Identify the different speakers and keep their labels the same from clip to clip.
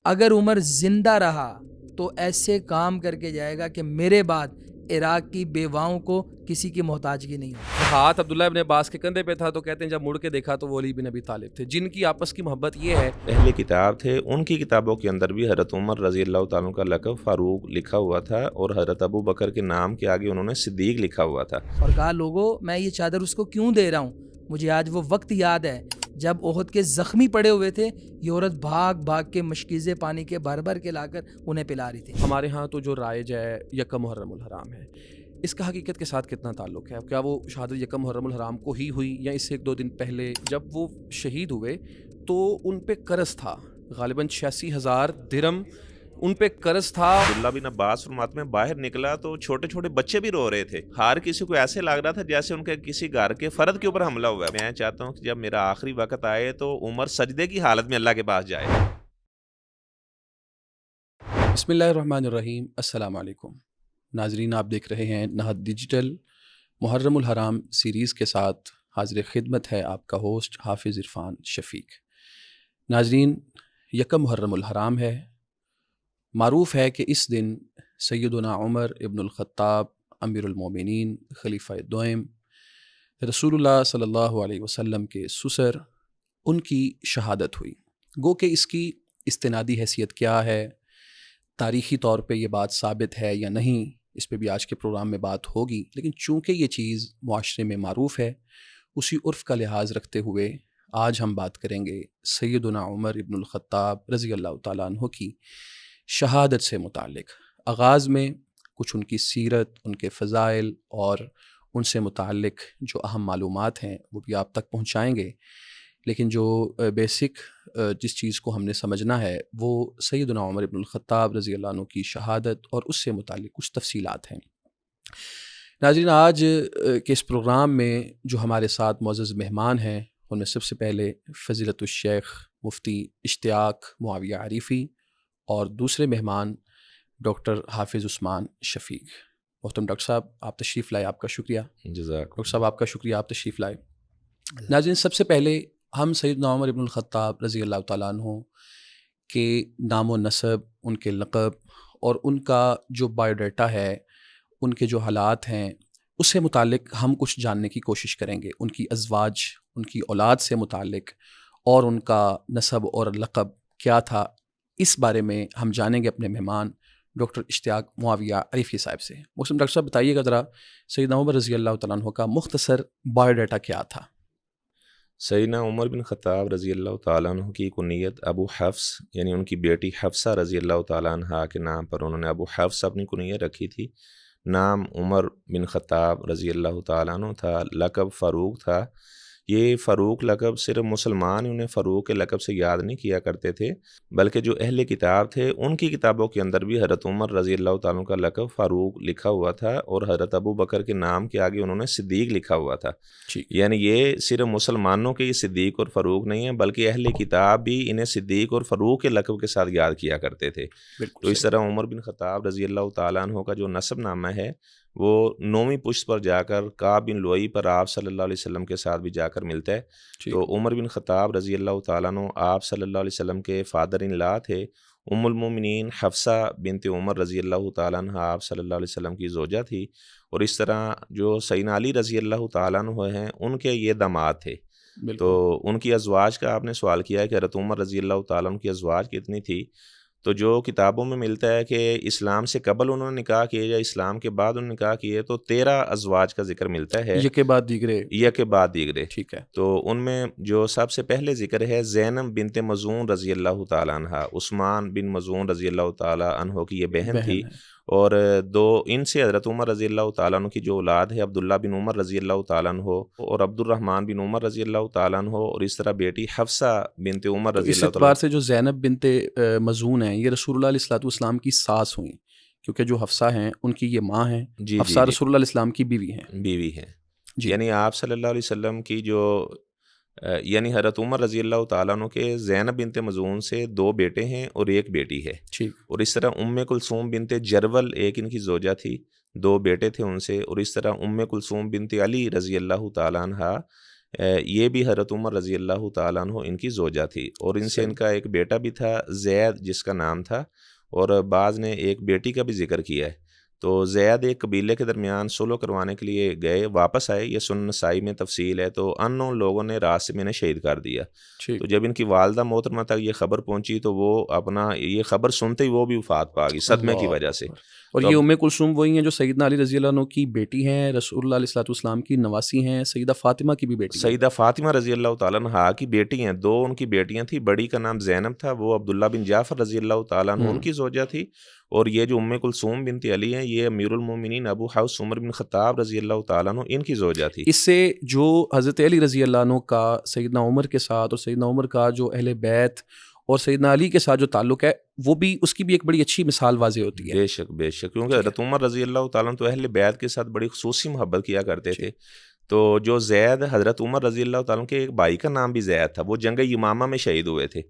Speaker 1: اگر عمر زندہ رہا تو ایسے کام کر کے جائے گا کہ میرے بعد عراق کی بیواؤں کو کسی کی محتاجگی نہیں ہو۔
Speaker 2: ہاتھ عبداللہ ابن عباس کے کندھے پہ تھا تو کہتے ہیں جب مڑ کے دیکھا تو وہ علی بن ابی طالب تھے، جن کی آپس کی محبت یہ ہے۔
Speaker 3: اہل کتاب تھے، ان کی کتابوں کے اندر بھی حضرت عمر رضی اللہ تعالیٰ کا لقب فاروق لکھا ہوا تھا، اور حضرت ابو بکر کے نام کے آگے انہوں نے صدیق لکھا ہوا تھا۔
Speaker 1: اور کہا لوگوں میں یہ چادر اس کو کیوں دے رہا ہوں، مجھے آج وہ وقت یاد ہے جب احد کے زخمی پڑے ہوئے تھے، یہ عورت بھاگ بھاگ کے مشکیزے پانی کے بھر بھر کے لا کر انہیں پلا رہی تھی۔
Speaker 2: ہمارے ہاں تو جو رائج ہے یکم محرم الحرام ہے، اس کا حقیقت کے ساتھ کتنا تعلق ہے؟ کیا وہ شہادت یکم محرم الحرام کو ہی ہوئی، یا اس سے 1-2 دن پہلے جب وہ شہید ہوئے تو ان پہ قرض تھا غالباً 86,000 درہم ان پہ قرض تھا؟
Speaker 3: عبداللہ بن عباس فرماتے میں باہر نکلا تو چھوٹے چھوٹے بچے بھی رو رہے تھے، ہر کسی کو ایسے لگ رہا تھا جیسے ان کے کسی گھر کے فرد کے اوپر حملہ ہوا ہے۔ میں چاہتا ہوں کہ جب میرا آخری وقت آئے تو عمر سجدے کی حالت میں اللہ کے پاس جائے۔
Speaker 2: بسم اللہ الرحمن الرحیم، السلام علیکم ناظرین، آپ دیکھ رہے ہیں نہد ڈیجیٹل۔ محرم الحرام سیریز کے ساتھ حاضر خدمت ہے آپ کا ہوسٹ حافظ عرفان شفیق۔ ناظرین، یکم محرم الحرام ہے۔ معروف ہے کہ اس دن سیدنا عمر ابن الخطاب امیر المومنین خلیفہ دوئم رسول اللہ صلی اللہ علیہ وسلم کے سسر، ان کی شہادت ہوئی۔ گو کہ اس کی استنادی حیثیت کیا ہے، تاریخی طور پہ یہ بات ثابت ہے یا نہیں، اس پہ بھی آج کے پروگرام میں بات ہوگی، لیکن چونکہ یہ چیز معاشرے میں معروف ہے، اسی عرف کا لحاظ رکھتے ہوئے آج ہم بات کریں گے سیدنا عمر ابن الخطاب رضی اللہ تعالیٰ عنہ کی شہادت سے متعلق۔ آغاز میں کچھ ان کی سیرت، ان کے فضائل اور ان سے متعلق جو اہم معلومات ہیں وہ بھی آپ تک پہنچائیں گے، لیکن جو بیسک جس چیز کو ہم نے سمجھنا ہے وہ سیدنا عمر ابن الخطاب رضی اللہ عنہ کی شہادت اور اس سے متعلق کچھ تفصیلات ہیں۔ ناظرین، آج کے اس پروگرام میں جو ہمارے ساتھ معزز مہمان ہیں ان میں سب سے پہلے فضیلت الشیخ مفتی اشتیاق معاویہ عریفی، اور دوسرے مہمان ڈاکٹر حافظ عثمان شفیق۔ محترم ڈاکٹر صاحب، آپ تشریف لائے، آپ کا شکریہ۔ ڈاکٹر صاحب آپ کا شکریہ، آپ تشریف لائے۔ ناظرین، سب سے پہلے ہم سیدنا عمر ابن الخطاب رضی اللہ تعالیٰ عنہ کے نام و نسب، ان کے لقب اور ان کا جو بایو ڈیٹا ہے، ان کے جو حالات ہیں، اس سے متعلق ہم کچھ جاننے کی کوشش کریں گے۔ ان کی ازواج، ان کی اولاد سے متعلق، اور ان کا نسب اور لقب کیا تھا، اس بارے میں ہم جانیں گے اپنے مہمان ڈاکٹر اشتیاق معاویہ عریفی صاحب سے۔ محترم ڈاکٹر صاحب، بتائیے گا ذرا سیدنا عمر رضی اللہ تعالیٰ عنہ کا مختصر بایو ڈیٹا کیا تھا؟
Speaker 3: سیدنا عمر بن خطاب رضی اللہ تعالیٰ عنہ کی کنیت ابو حفص، یعنی ان کی بیٹی حفصہ رضی اللہ تعالیٰ عنہ کے نام پر انہوں نے ابو حفص اپنی کنیت رکھی تھی۔ نام عمر بن خطاب رضی اللہ تعالیٰ عنہ تھا، لقب فاروق تھا۔ یہ فاروق لقب صرف مسلمان انہیں فاروق کے لقب سے یاد نہیں کیا کرتے تھے، بلکہ جو اہل کتاب تھے ان کی کتابوں کے اندر بھی حضرت عمر رضی اللہ تعالیٰ عنہ کا لقب فاروق لکھا ہوا تھا، اور حضرت ابو بکر کے نام کے آگے انہوں نے صدیق لکھا ہوا تھا۔ یعنی یہ صرف مسلمانوں کے یہ صدیق اور فاروق نہیں ہے، بلکہ اہل کتاب بھی انہیں صدیق اور فاروق کے لقب کے ساتھ یاد کیا کرتے تھے۔ تو اس طرح عمر بن خطاب رضی اللہ تعالیٰ عنہ کا جو نسب نامہ ہے وہ 9ویں پشت پر جا کر کعب بن لؤی پر آپ صلی اللہ علیہ وسلم کے ساتھ بھی جا کر ملتا ہے۔ تو عمر بن خطاب رضی اللہ تعالیٰ عنہ آپ صلی اللہ علیہ وسلم کے فادر ان لا تھے۔ ام المومنین حفصہ بنت عمر رضی اللہ تعالیٰ عنہ آپ صلی اللہ علیہ وسلم کی زوجہ تھی، اور اس طرح جو سیدنا علی رضی اللہ تعالیٰ عنہ ہیں ان کے یہ داماد تھے۔ تو ان کی ازواج کا آپ نے سوال کیا ہے کہ حضرت عمر رضی اللہ تعالیٰ عنہ کی ازواج کتنی تھی، تو جو کتابوں میں ملتا ہے کہ اسلام سے قبل انہوں نے نکاح کیے یا اسلام کے بعد انہوں نے نکاح کیے تو 13 ازواج کا ذکر ملتا ہے،
Speaker 2: یہ کے بعد دیگرے۔
Speaker 3: ٹھیک ہے۔ تو ان میں جو سب سے پہلے ذکر ہے زینب بنت مظعون رضی اللہ تعالیٰ عنہ، عثمان بن مظعون رضی اللہ تعالیٰ عنہ کی یہ بہن تھی، اور دو ان سے حضرت عمر رضی اللہ تعالیٰ عنہ کی جو اولاد ہے عبداللہ بن عمر رضی اللہ تعالیٰ عنہ اور عبد الرحمن بن عمر رضی اللہ تعالیٰ عنہ، اور اس طرح بیٹی حفصہ بنت عمر رضی اللہ تعالیٰ عنہ۔
Speaker 2: اس اعتبار سے جو زینب بنت مظعون ہیں یہ رسول اللہ علیہ الصلوۃ والسلام کی ساس ہوئیں، کیونکہ جو حفصہ ہیں ان کی یہ ماں ہیں، حفصہ رسول اللہ علیہ السلام کی بیوی ہیں۔
Speaker 3: یعنی آپ صلی اللہ علیہ وسلم کی جو یعنی حضرت عمر رضی اللہ تعالیٰ عنہ کے زینب بنت مظعون سے 2 بیٹے ہیں اور 1 بیٹی ہے، اور اس طرح ام کلثوم بنت جرول ایک ان کی زوجہ تھی، 2 بیٹے تھے ان سے، اور اس طرح ام کلثوم بنت علی رضی اللہ تعالیٰ عنہ یہ بھی حضرت عمر رضی اللہ تعالیٰ عنہ ان کی زوجہ تھی، اور ان سے ان کا ایک بیٹا بھی تھا زید جس کا نام تھا، اور بعض نے ایک بیٹی کا بھی ذکر کیا ہے۔ تو زید ایک قبیلے کے درمیان صلح کروانے کے لیے گئے، واپس آئے، یہ سنن نسائی میں تفصیل ہے، تو ان لوگوں نے راستے میں انہیں شہید کر دیا۔ تو جب ان کی والدہ محترمہ تک یہ خبر پہنچی تو وہ اپنا یہ خبر سنتے ہی وہ بھی وفات پا گئی صدمے کی وجہ سے۔
Speaker 2: اور یہ ام کلثوم وہی ہیں جو سیدنا علی رضی اللہ عنہ کی بیٹی ہیں، رسول اللہ علیہ السلام کی نواسی ہیں، سیدہ فاطمہ کی بھی بیٹی ہیں۔
Speaker 3: سیدہ فاطمہ رضی اللہ تعالیٰ عنہ کی بیٹی ہیں، دو ان کی بیٹیاں تھیں، بڑی کا نام زینب تھا، وہ عبداللہ بن جعفر رضی اللہ تعالیٰ عنہ ان کی زوجہ تھی، اور یہ جو ام کلثوم بنت علی ہیں یہ امیر المومنین ابو حفص عمر بن خطاب رضی اللہ تعالیٰ عنہ ان کی زوجہ تھی۔
Speaker 2: اس سے جو حضرت علی رضی اللہ عنہ کا سیدنا عمر کے ساتھ اور سیدنا عمر کا جو اہل بیت اور سیدنا علی کے ساتھ جو تعلق ہے وہ بھی اس کی بھی ایک بڑی اچھی مثال واضح ہوتی ہے۔
Speaker 3: بے شک بے شک، کیونکہ حضرت عمر رضی اللہ تعالیٰ عنہ تو اہل بیت کے ساتھ بڑی خصوصی محبت کیا کرتے تھے۔ تو جو زید حضرت عمر رضی اللہ تعالیٰ عنہ کے ایک بھائی کا نام بھی زید تھا، وہ جنگ یمامہ میں شہید ہوئے تھے،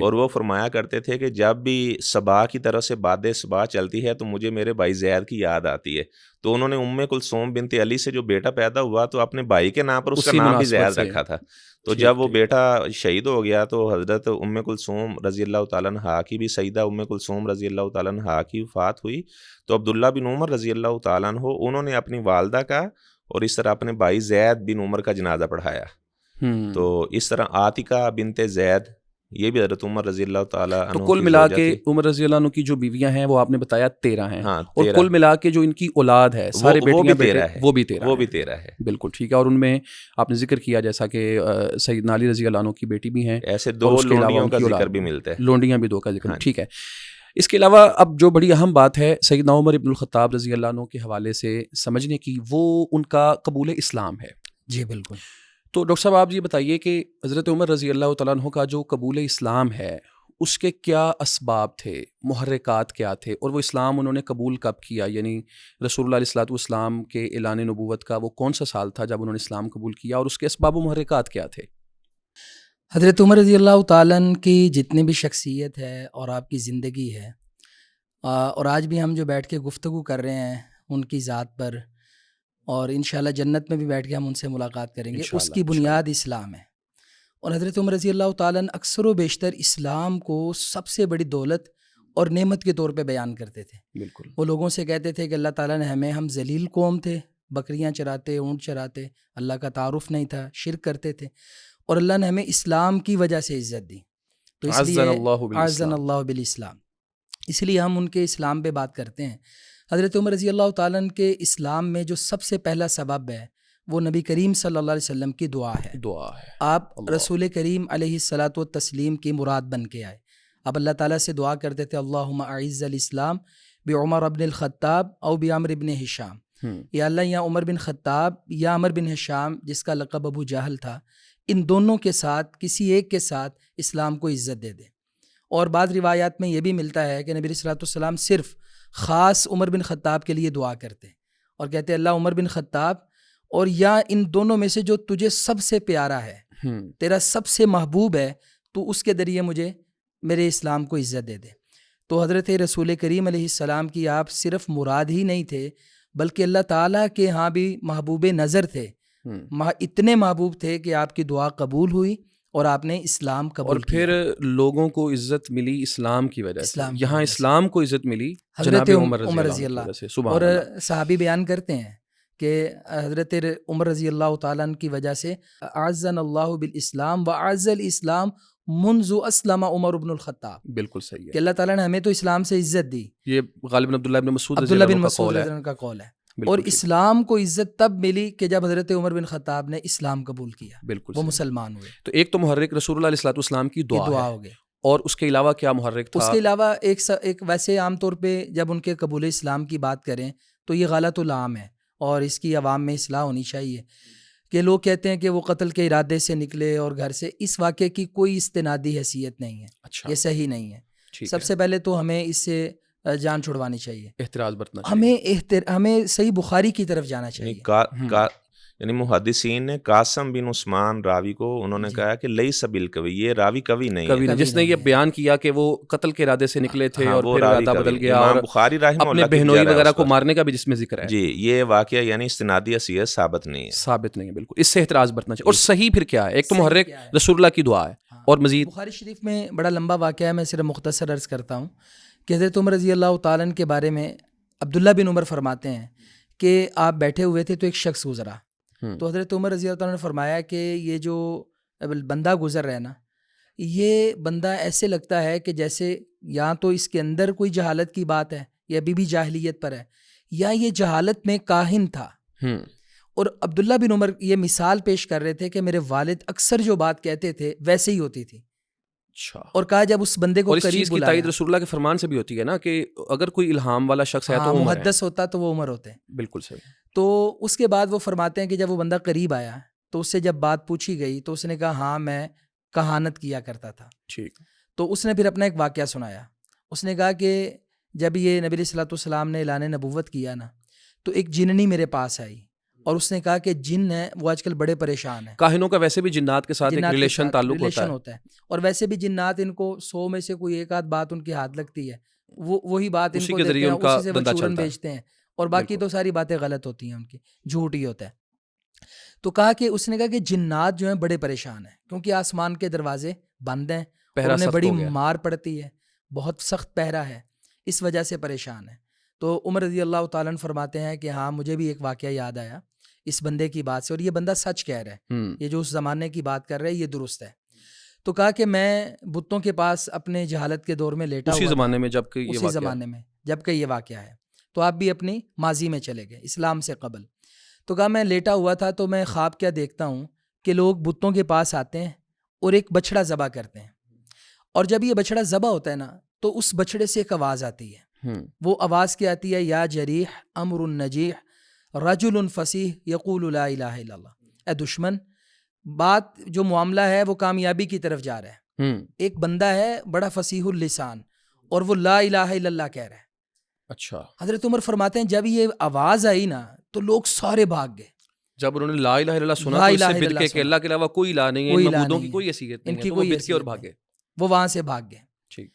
Speaker 3: اور وہ فرمایا کرتے تھے کہ جب بھی صبا کی طرف سے باد صبا چلتی ہے تو مجھے میرے بھائی زید کی یاد آتی ہے۔ تو انہوں نے ام کلثوم بنت علی سے جو بیٹا پیدا ہوا تو اپنے بھائی کے نام پر اس کا نام بھی زید رکھا تھا۔ تو جب وہ بیٹا شہید ہو گیا تو حضرت ام کلثوم رضی اللہ تعالیٰ عنہ کی بھی، سیدہ ام کلثوم رضی اللہ تعالیٰ عنہ کی وفات ہوئی، تو عبداللہ بن عمر رضی اللہ تعالیٰ عنہ انہوں نے اپنی والدہ کا اور اس طرح اپنے بھائی زید بن عمر کا جنازہ پڑھایا۔ تو اس طرح عاتقہ بنت زید یہ بھی حضرت عمر رضی اللہ تعالیٰ عنہ
Speaker 2: تو کل ملا کے عمر رضی اللہ عنہ کی جو بیویاں ہیں وہ آپ نے بتایا 13 ہیں، اور کل ملا کے جو ان کی اولاد ہے سارے بیٹیاں بیٹے وہ بھی 13 ہے۔ بالکل ٹھیک ہے، اور ان میں آپ نے ذکر کیا جیسا کہ سیدنا علی رضی اللہ عنہ کی بیٹی بھی ہیں،
Speaker 3: ایسے 2 لونڈیوں کا ذکر بھی ملتا ہے،
Speaker 2: لونڈیاں بھی 2 کا ذکر، ٹھیک ہے۔ اس کے علاوہ اب جو بڑی اہم بات ہے سیدنا عمر ابن الخطاب رضی اللہ عنہ کے حوالے سے سمجھنے کی، وہ ان کا قبول اسلام ہے۔
Speaker 1: جی بالکل۔
Speaker 2: تو ڈاکٹر صاحب آپ یہ بتائیے کہ حضرت عمر رضی اللہ تعالیٰ عنہ کا جو قبول اسلام ہے اس کے کیا اسباب تھے، محرکات کیا تھے، اور وہ اسلام انہوں نے قبول کب کیا؟ یعنی رسول اللہ علیہ والسلام کے اعلان نبوت کا وہ کون سا سال تھا جب انہوں نے اسلام قبول کیا، اور اس کے اسباب و محرکات کیا تھے؟
Speaker 1: حضرت عمر رضی اللہ تعالیٰ عنہ کی جتنی بھی شخصیت ہے اور آپ کی زندگی ہے، اور آج بھی ہم جو بیٹھ کے گفتگو کر رہے ہیں ان کی ذات پر، اور انشاءاللہ جنت میں بھی بیٹھ کے ہم ان سے ملاقات کریں گے، اس کی بنیاد اسلام ہے۔ اور حضرت عمر رضی اللہ تعالیٰ عنہ اکثر و بیشتر اسلام کو سب سے بڑی دولت اور نعمت کے طور پہ بیان کرتے تھے۔
Speaker 2: بالکل،
Speaker 1: وہ لوگوں سے کہتے تھے کہ اللہ تعالیٰ نے ہم ذلیل قوم تھے، بکریاں چراتے، اونٹ چراتے، اللہ کا تعارف نہیں تھا، شرک کرتے تھے، اور اللہ نے ہمیں اسلام کی وجہ سے عزت دی، تو اس لیے اعزنا اللہ بالاسلام، اس لیے ہم ان کے اسلام پہ بات کرتے ہیں۔ حضرت عمر رضی اللہ تعالیٰ عنہ کے اسلام میں جو سب سے پہلا سبب ہے وہ نبی کریم صلی اللہ علیہ وسلم کی دعا ہے۔ آپ رسول کریم علیہ الصلاۃ والتسلیم کی مراد بن کے آئے، اب اللہ تعالیٰ سے دعا کرتے تھے اللہم اعز الاسلام بعمر بن الخطاب او بعمر بن ہشام، یا اللہ یا عمر بن خطاب یا عمر بن ہشام جس کا لقب ابو جہل تھا، ان دونوں کے ساتھ کسی ایک کے ساتھ اسلام کو عزت دے دے۔ اور بعض روایات میں یہ بھی ملتا ہے کہ نبی صلی اللہ علیہ وسلم صرف خاص عمر بن خطاب کے لیے دعا کرتے اور کہتے اللہ عمر بن خطاب اور یا ان دونوں میں سے جو تجھے سب سے پیارا ہے، تیرا سب سے محبوب ہے، تو اس کے ذریعے مجھے میرے اسلام کو عزت دے دے۔ تو حضرت رسول کریم علیہ السلام کی آپ صرف مراد ہی نہیں تھے بلکہ اللہ تعالیٰ کے ہاں بھی محبوب نظر تھے، اتنے محبوب تھے کہ آپ کی دعا قبول ہوئی اور آپ نے اسلام قبول کیا،
Speaker 2: اور پھر لوگوں کو عزت ملی اسلام کی وجہ سے، یہاں اسلام کو عزت ملی
Speaker 1: حضرت عمر رضی اللہ سے۔ اور صحابی بیان کرتے ہیں کہ حضرت عمر رضی اللہ تعالیٰ عنہ کی وجہ سے اعزنا اللہ بالاسلام واعز الاسلام منذ اسلم عمر بن الخطاب۔
Speaker 2: بالکل صحیح ہے
Speaker 1: کہ اللہ تعالیٰ نے ہمیں تو اسلام سے عزت دی،
Speaker 2: یہ غالباً عبداللہ بن مسعود
Speaker 1: رضی اللہ عنہ کا قول ہے، اور اسلام کو عزت تب ملی کہ جب حضرت عمر بن خطاب نے اسلام قبول کیا،
Speaker 2: بالکل
Speaker 1: وہ مسلمان ہوئے۔
Speaker 2: تو ایک تو محرک رسول اللہ علیہ السلام کی دعا
Speaker 1: ہو گئی،
Speaker 2: اور اس کے علاوہ کیا محرک تھا؟
Speaker 1: اس کے علاوہ ایک ویسے عام طور پہ جب ان کے قبول اسلام کی بات کریں تو یہ غلط العام ہے اور اس کی عوام میں اصلاح ہونی چاہیے کہ لوگ کہتے ہیں کہ وہ قتل کے ارادے سے نکلے اور گھر سے، اس واقعے کی کوئی استنادی حیثیت نہیں ہے، یہ صحیح نہیں ہے۔ سب سے پہلے تو ہمیں اس سے جان چھڑوانی چاہیے،
Speaker 2: احتراز برتنا چاہیے،
Speaker 1: ہمیں صحیح بخاری کی طرف جانا چاہیے۔
Speaker 3: یعنی محدثین نے قاسم بن عثمان راوی کو انہوں نے کہا کہ لیس بالقوی، یہ راوی قوی نہیں ہے،
Speaker 2: جس نے یہ بیان کیا کہ وہ قتل کے ارادے سے نکلے تھے اور پھر ارادہ بدل گیا، اور
Speaker 3: بخاری رحمہ
Speaker 2: اپنے
Speaker 3: اللہ
Speaker 2: بہنوئی وغیرہ کو مارنے کا بھی جس میں ذکر ہے.
Speaker 3: جی یہ واقعہ یعنی استنادی حیثیت ثابت نہیں ہے،
Speaker 2: ثابت نہیں ہے بالکل. اس سے احتراز برتنا چاہیے. اور صحیح پھر کیا ہے؟ ایک تو محرک رسول اللہ کی دعا ہے، اور مزید
Speaker 1: بخاری شریف میں بڑا لمبا واقعہ ہے، میں صرف مختصر عرض کرتا ہوں کہ حضرت عمر رضی اللہ تعالیٰ عنہ کے بارے میں عبداللہ بن عمر فرماتے ہیں کہ آپ بیٹھے ہوئے تھے تو ایک شخص گزرا، تو حضرت عمر رضی اللہ تعالیٰ نے فرمایا کہ یہ جو بندہ گزر رہا ہے نا، یہ بندہ ایسے لگتا ہے کہ جیسے یا تو اس کے اندر کوئی جہالت کی بات ہے یا ابھی بھی جاہلیت پر ہے، یا یہ جہالت میں کاہن تھا. اور عبداللہ بن عمر یہ مثال پیش کر رہے تھے کہ میرے والد اکثر جو بات کہتے تھے ویسے ہی ہوتی تھی. اور کہا جب اس بندے کو قریب
Speaker 2: کی تائید رسول اللہ کے فرمان سے بھی ہوتی ہے نا کہ اگر کوئی الہام والا شخص ہے تو
Speaker 1: محدث ہوتا تو وہ عمر ہوتے ہیں.
Speaker 2: بالکل صحیح.
Speaker 1: تو اس کے بعد وہ فرماتے ہیں کہ جب وہ بندہ قریب آیا تو اس سے جب بات پوچھی گئی تو اس نے کہا ہاں میں کہانت کیا کرتا تھا.
Speaker 2: ٹھیک.
Speaker 1: تو اس نے پھر اپنا ایک واقعہ سنایا. اس نے کہا کہ جب یہ نبی علیہ الصلوۃ والسلام نے اعلان نبوت کیا نا تو ایک جننی میرے پاس آئی اور اس نے کہا کہ جن ہے وہ آج کل بڑے پریشان ہیں.
Speaker 2: کاہنوں کا ویسے بھی جنات کے ساتھ ایک ریلیشن تعلق
Speaker 1: ہوتا ہے، اور ویسے بھی جنات ان کو 100 میں سے کوئی ایک آدھ بات ان کی ہاتھ لگتی ہے، وہی بات ان کو دیتے ہیں، اسی سے وہ چورن بیچتے ہیں، اور باقی تو ساری باتیں غلط ہوتی ہیں، ان کی جھوٹ ہی ہوتا ہے. تو کہا کہ اس نے کہا کہ جنات جو ہیں بڑے پریشان ہیں کیونکہ آسمان کے دروازے بند ہیں، انہیں بڑی مار پڑتی ہے، بہت سخت پہرا ہے، اس وجہ سے پریشان ہے. تو عمر رضی اللہ تعالیٰ عنہ فرماتے ہیں کہ ہاں مجھے بھی ایک واقعہ یاد آیا اس بندے کی بات سے، اور یہ بندہ سچ کہہ رہا ہے، یہ جو اس زمانے کی بات کر رہا ہے یہ درست ہے. تو کہا کہ میں بتوں کے پاس اپنے جہالت کے دور میں لیٹا
Speaker 2: اسی زمانے میں
Speaker 1: جب کہ یہ واقعہ ہے، تو آپ بھی اپنی ماضی میں چلے گئے اسلام سے قبل. تو کہا میں لیٹا ہوا تھا تو میں خواب کیا دیکھتا ہوں کہ لوگ بتوں کے پاس آتے ہیں اور ایک بچھڑا ذبح کرتے ہیں، اور جب یہ بچھڑا ذبح ہوتا ہے نا تو اس بچھڑے سے ایک آواز آتی ہے. وہ آواز کیا آتی ہے؟ یا جریح امر النجیح رجل فصیح یقول لا الہ الا اللہ. اے دشمن، بات جو معاملہ ہے وہ کامیابی کی طرف جا رہا ہے. ایک بندہ ہے بڑا فصیح اللسان اور وہ لا الہ الا اللہ کہہ رہا ہے.
Speaker 2: اچھا.
Speaker 1: حضرت عمر فرماتے ہیں جب یہ آواز آئی نا تو لوگ سارے بھاگ گئے.
Speaker 2: جب انہوں نے لا الہ الا اللہ سنا تو اس سے بدکے کہ اللہ کے علاوہ کوئی الہ نہیں ہے، ان معبودوں کی کوئی حیثیت نہیں ہے، تو وہ بدکے اور بھاگے.
Speaker 1: وہ وہاں سے بھاگ گئے.
Speaker 2: ٹھیک.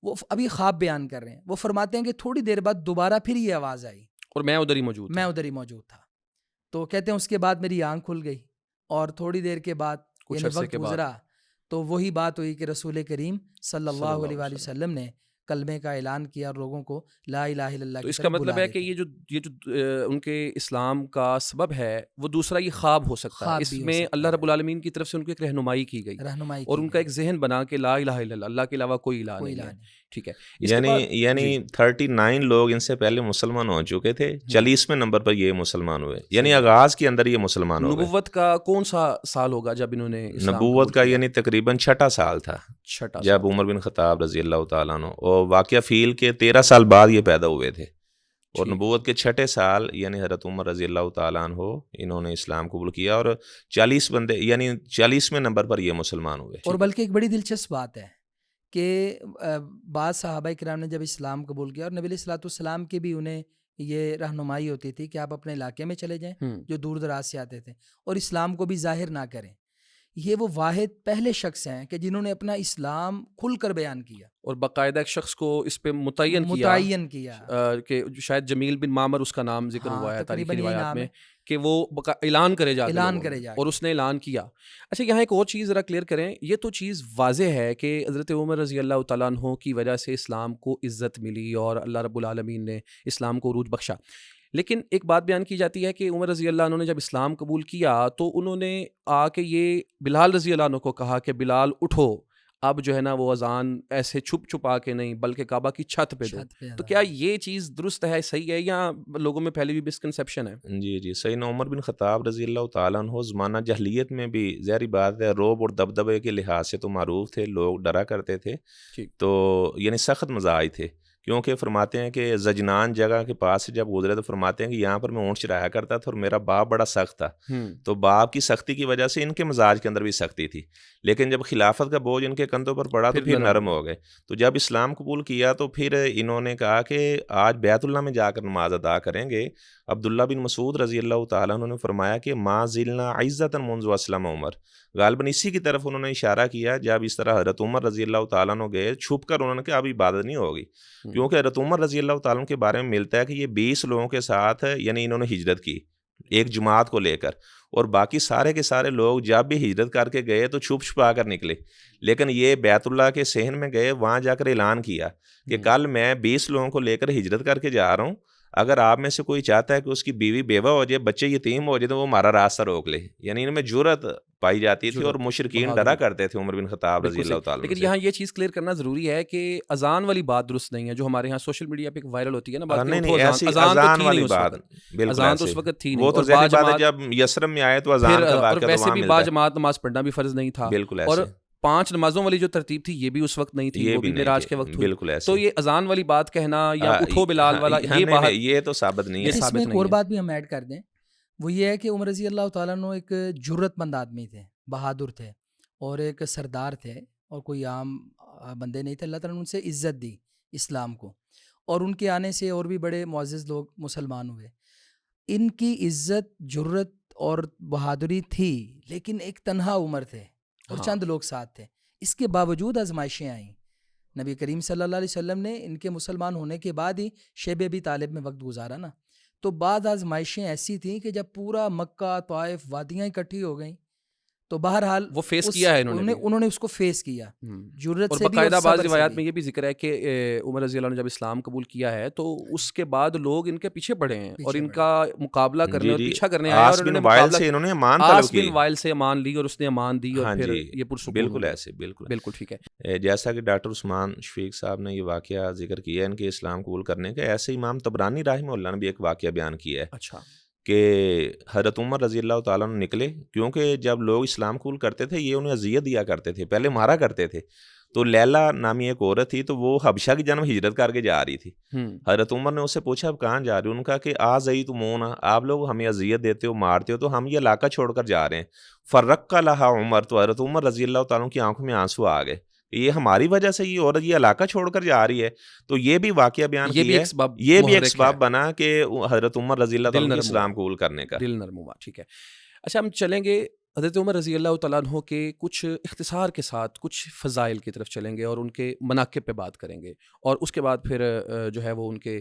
Speaker 1: وہ ابھی خواب بیان کر رہے ہیں. وہ فرماتے ہیں کہ تھوڑی دیر بعد دوبارہ پھر یہ آواز آئی
Speaker 2: اور میں ادھر ہی موجود
Speaker 1: تھا. تو کہتے ہیں اس کے بعد میری آنکھ کھل گئی اور تھوڑی دیر کے بعد
Speaker 2: کچھ عرصے کے بعد
Speaker 1: گزرا تو وہی بات ہوئی کہ رسول کریم صلی اللہ علیہ وآلہ وسلم نے کلمے کا اعلان کیا اور لوگوں کو لا الہ الا اللہ.
Speaker 2: تو اس کا مطلب ہے کہ یہ جو ان کے اسلام کا سبب ہے وہ دوسرا یہ خواب ہو سکتا ہے. اس میں اللہ رب العالمین کی طرف سے ان کو ایک رہنمائی کی گئی اور ان کا ایک ذہن بنا کہ لا الہ الا اللہ، اللہ کے علاوہ کوئی الہ نہیں ہے. ٹھیک ہے.
Speaker 3: یعنی 39 لوگ ان سے پہلے مسلمان ہو چکے تھے، 40ویں نمبر پر یہ مسلمان ہوئے، یعنی آغاز کے اندر یہ مسلمان ہو گئے.
Speaker 2: نبوت کا کون سا سال ہوگا جب انہوں نے
Speaker 3: نبوت کا؟ یعنی تقریباً 6 سال تھا جب عمر بن خطاب رضی اللہ تعالیٰ عنہ، اور واقعہ فیل کے 13 سال بعد یہ پیدا ہوئے تھے، اور نبوت کے 6 سال یعنی حضرت عمر رضی اللہ تعالیٰ عنہ انہوں نے اسلام قبول کیا، اور 40 بندے یعنی 40ویں نمبر پر یہ مسلمان ہوئے.
Speaker 1: اور بلکہ ایک بڑی دلچسپ بات ہے کہ بعض صحابہ کرام نے جب اسلام قبول کیا، اور نبی علیہ الصلوۃ والسلام کی بھی انہیں یہ رہنمائی ہوتی تھی کہ آپ اپنے علاقے میں چلے جائیں جو دور دراز سے آتے تھے اور اسلام کو بھی ظاہر نہ کریں. یہ وہ واحد پہلے شخص ہیں کہ جنہوں نے اپنا اسلام کھل کر بیان کیا
Speaker 2: اور باقاعدہ ایک شخص کو اس پہ متعین کیا کہ شاید جمیل بن معمر اس کا نام ذکر ہوا ہے تاریخی روایات میں کہ وہ اعلان کرے جا اور اس نے اعلان کیا. اچھا یہاں ایک اور چیز ذرا کلیئر کریں. یہ تو چیز واضح ہے کہ حضرت عمر رضی اللہ تعالیٰ عنہ کی وجہ سے اسلام کو عزت ملی اور اللہ رب العالمین نے اسلام کو عروج بخشا، لیکن ایک بات بیان کی جاتی ہے کہ عمر رضی اللہ عنہ نے جب اسلام قبول کیا تو انہوں نے آ کے یہ بلال رضی اللہ عنہ کو کہا کہ بلال اٹھو، اب جو ہے نا وہ اذان ایسے چھپ چھپا کے نہیں بلکہ کعبہ کی چھت پہ دو. تو کیا یہ چیز درست ہے، صحیح ہے، یا لوگوں میں پہلے بھی مسکنسیپشن ہے؟
Speaker 3: جی صحیح. عمر بن خطاب رضی اللہ تعالیٰ عنہ زمانہ جاہلیت میں بھی ظاہری بات ہے روب اور دبدبے کے لحاظ سے تو معروف تھے، لوگ ڈرا کرتے تھے، تو یعنی سخت مزاج تھے، کیونکہ فرماتے ہیں کہ زجنان جگہ کے پاس سے جب گزرے تو فرماتے ہیں کہ یہاں پر میں اونٹ چرایا کرتا تھا اور میرا باپ بڑا سخت تھا، تو باپ کی سختی کی وجہ سے ان کے مزاج کے اندر بھی سختی تھی، لیکن جب خلافت کا بوجھ ان کے کندھوں پر پڑا تو پھر نرم ہو گئے. تو جب اسلام قبول کیا تو پھر انہوں نے کہا کہ آج بیت اللہ میں جا کر نماز ادا کریں گے. عبداللہ بن مسعود رضی اللہ تعالیٰ عنہ نے فرمایا کہ ما زلنا عزتا منذ اسلم عمر، غالباً اسی کی طرف انہوں نے اشارہ کیا. جب اس طرح حضرت عمر رضی اللہ تعالیٰ عنہ گئے چھپ کر، انہوں نے کہا اب عبادت نہیں ہوگی، کیونکہ حضرت عمر رضی اللہ تعالیٰ عنہ کے بارے میں ملتا ہے کہ یہ 20 لوگوں کے ساتھ یعنی انہوں نے ہجرت کی ایک جماعت کو لے کر، اور باقی سارے کے سارے لوگ جب بھی ہجرت کر کے گئے تو چھپ چھپا کر نکلے، لیکن یہ بیت اللہ کے صحن میں گئے، وہاں جا کر اعلان کیا کہ کل میں 20 لوگوں کو لے کر ہجرت کر کے جا رہا ہوں، اگر آپ میں سے کوئی چاہتا ہے کہ اس کی بیوی بیوہ ہو جائے، بچے یتیم ہو جائے تو وہ ہمارا راستہ روک لے. یعنی ان میں جرأت پائی جاتی تھی اور مشرکین ڈرا کرتے تھے عمر بن خطاب رضی اللہ تعالیٰ عنہ.
Speaker 2: لیکن یہاں یہ چیز کلیئر کرنا ضروری ہے کہ اذان والی بات درست نہیں ہے جو ہمارے ہاں سوشل میڈیا پہ وائرل ہوتی ہے نا بات.
Speaker 3: نہیں ایسی اذان والی بات بالکل،
Speaker 2: اذان تو اس وقت تھی نہیں،
Speaker 3: وہ تو ظاہر بات ہے جب یسرب میں آئے تو اذان کا واقعہ تو
Speaker 2: ویسے
Speaker 3: وہاں
Speaker 2: بھی
Speaker 3: ملتا
Speaker 2: با
Speaker 3: ہے.
Speaker 2: جماعت نماز پڑھنا بھی فرض نہیں تھا،
Speaker 3: بالکل ایسے.
Speaker 2: اور 5 نمازوں والی جو ترتیب تھی یہ بھی اس وقت نہیں تھی، وہ بھی معراج کے وقت ہوئی.
Speaker 3: بالکل ایسے.
Speaker 2: تو یہ اذان والی بات کہنا یا اٹھو بلال والا
Speaker 3: یہ تو ثابت نہیں ہے.
Speaker 1: اس میں ایک اور بات بھی ہم ایڈ کر دیں، وہ یہ ہے کہ عمر رضی اللہ تعالیٰ عنہ ایک جرت مند آدمی تھے، بہادر تھے اور ایک سردار تھے، اور کوئی عام بندے نہیں تھے. اللہ تعالیٰ نے ان سے عزت دی اسلام کو، اور ان کے آنے سے اور بھی بڑے معزز لوگ مسلمان ہوئے. ان کی عزت، جرت اور بہادری تھی، لیکن ایک تنہا عمر تھے اور چند لوگ ساتھ تھے. اس کے باوجود آزمائشیں آئیں. نبی کریم صلی اللہ علیہ وسلم نے ان کے مسلمان ہونے کے بعد ہی شیب ابی طالب میں وقت گزارا نا، تو بعض آزمائشیں ایسی تھیں کہ جب پورا مکہ، طائف، وادیاں اکٹھی ہو گئیں تو بہرحال
Speaker 2: وہ فیس کیا ہے
Speaker 1: انہوں نے اس کو فیس کیا جرت سے بھی.
Speaker 2: باقاعدہ بعض روایات میں یہ بھی ذکر ہے کہ عمر رضی اللہ عنہ جب اسلام قبول کیا ہے تو اس کے بعد لوگ ان کے پیچھے پڑے ہیں اور ان کا مقابلہ کرنے اور پیچھا کرنے آئے، اور انہوں نے
Speaker 3: امان
Speaker 2: سے امان لی اور اس نے امان دی اور پھر یہ پرسکون.
Speaker 3: بالکل ایسے، بالکل
Speaker 2: ٹھیک ہے.
Speaker 3: جیسا کہ ڈاکٹر عثمان شفیق صاحب نے یہ واقعہ ذکر کیا ان کے اسلام قبول کرنے کا، ایسے امام طبرانی رحمہ اللہ نے بھی ایک واقعہ بیان کیا ہے.
Speaker 2: اچھا.
Speaker 3: کہ حضرت عمر رضی اللہ تعالیٰ عنہ نکلے، کیونکہ جب لوگ اسلام قبول کرتے تھے یہ انہیں اذیت دیا کرتے تھے، پہلے مارا کرتے تھے. تو لیلا نامی ایک عورت تھی، تو وہ حبشہ کی جانب ہجرت کر کے جا رہی تھی. حضرت عمر نے اس سے پوچھا اب کہاں جا رہی ہو؟ ان کا کہ آزیتمونا، آپ لوگ ہمیں اذیت دیتے ہو، مارتے ہو، تو ہم یہ علاقہ چھوڑ کر جا رہے ہیں. فرق لہا عمر، تو حضرت عمر رضی اللہ تعالیٰ کی آنکھوں میں آنسو آ گئے، یہ ہماری وجہ سے یہ عورت یہ علاقہ چھوڑ کر جا رہی ہے. تو یہ بھی واقعہ بیان کیا ہے، یہ بھی ایک سبب بنا کہ حضرت عمر رضی اللہ تعالیٰ اسلام قبول کرنے کا.
Speaker 2: دل نرم ہوا. ٹھیک ہے. اچھا ہم چلیں گے حضرت عمر رضی اللہ تعالیٰ عنہ کے کچھ اختصار کے ساتھ کچھ فضائل کی طرف چلیں گے اور ان کے مناقب پہ بات کریں گے، اور اس کے بعد پھر جو ہے وہ ان کے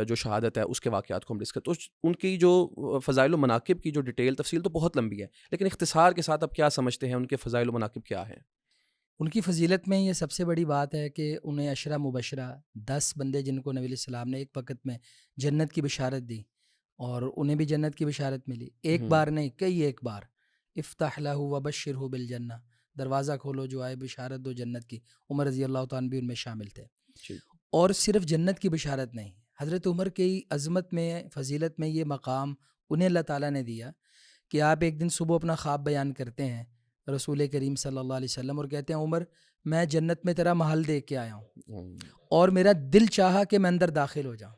Speaker 2: جو شہادت ہے اس کے واقعات کو ہم ڈسکس. تو ان کی جو فضائل و مناقب کی جو ڈیٹیل تفصیل تو بہت لمبی ہے، لیکن اختصار کے ساتھ اب کیا سمجھتے ہیں ان کے فضائل و مناقب کیا ہیں؟
Speaker 1: ان کی فضیلت میں یہ سب سے بڑی بات ہے کہ انہیں عشرہ مبشرہ 10 بندے جن کو نبی علیہ السلام نے ایک وقت میں جنت کی بشارت دی، اور انہیں بھی جنت کی بشارت ملی. ایک بار نہیں، کئی ایک بار. افتح لہ وبشرہ بالجنہ، دروازہ کھولو جو آئے بشارت دو جنت کی. عمر رضی اللہ تعالیٰ بھی ان میں شامل تھے. اور صرف جنت کی بشارت نہیں، حضرت عمر کی عظمت میں، فضیلت میں یہ مقام انہیں اللہ تعالیٰ نے دیا کہ آپ ایک دن صبح اپنا خواب بیان کرتے ہیں رسول کریم صلی اللہ علیہ وسلم اور کہتے ہیں عمر میں جنت میں تیرا محل دیکھ کے آیا ہوں اور میرا دل چاہا کہ میں اندر داخل ہو جاؤں،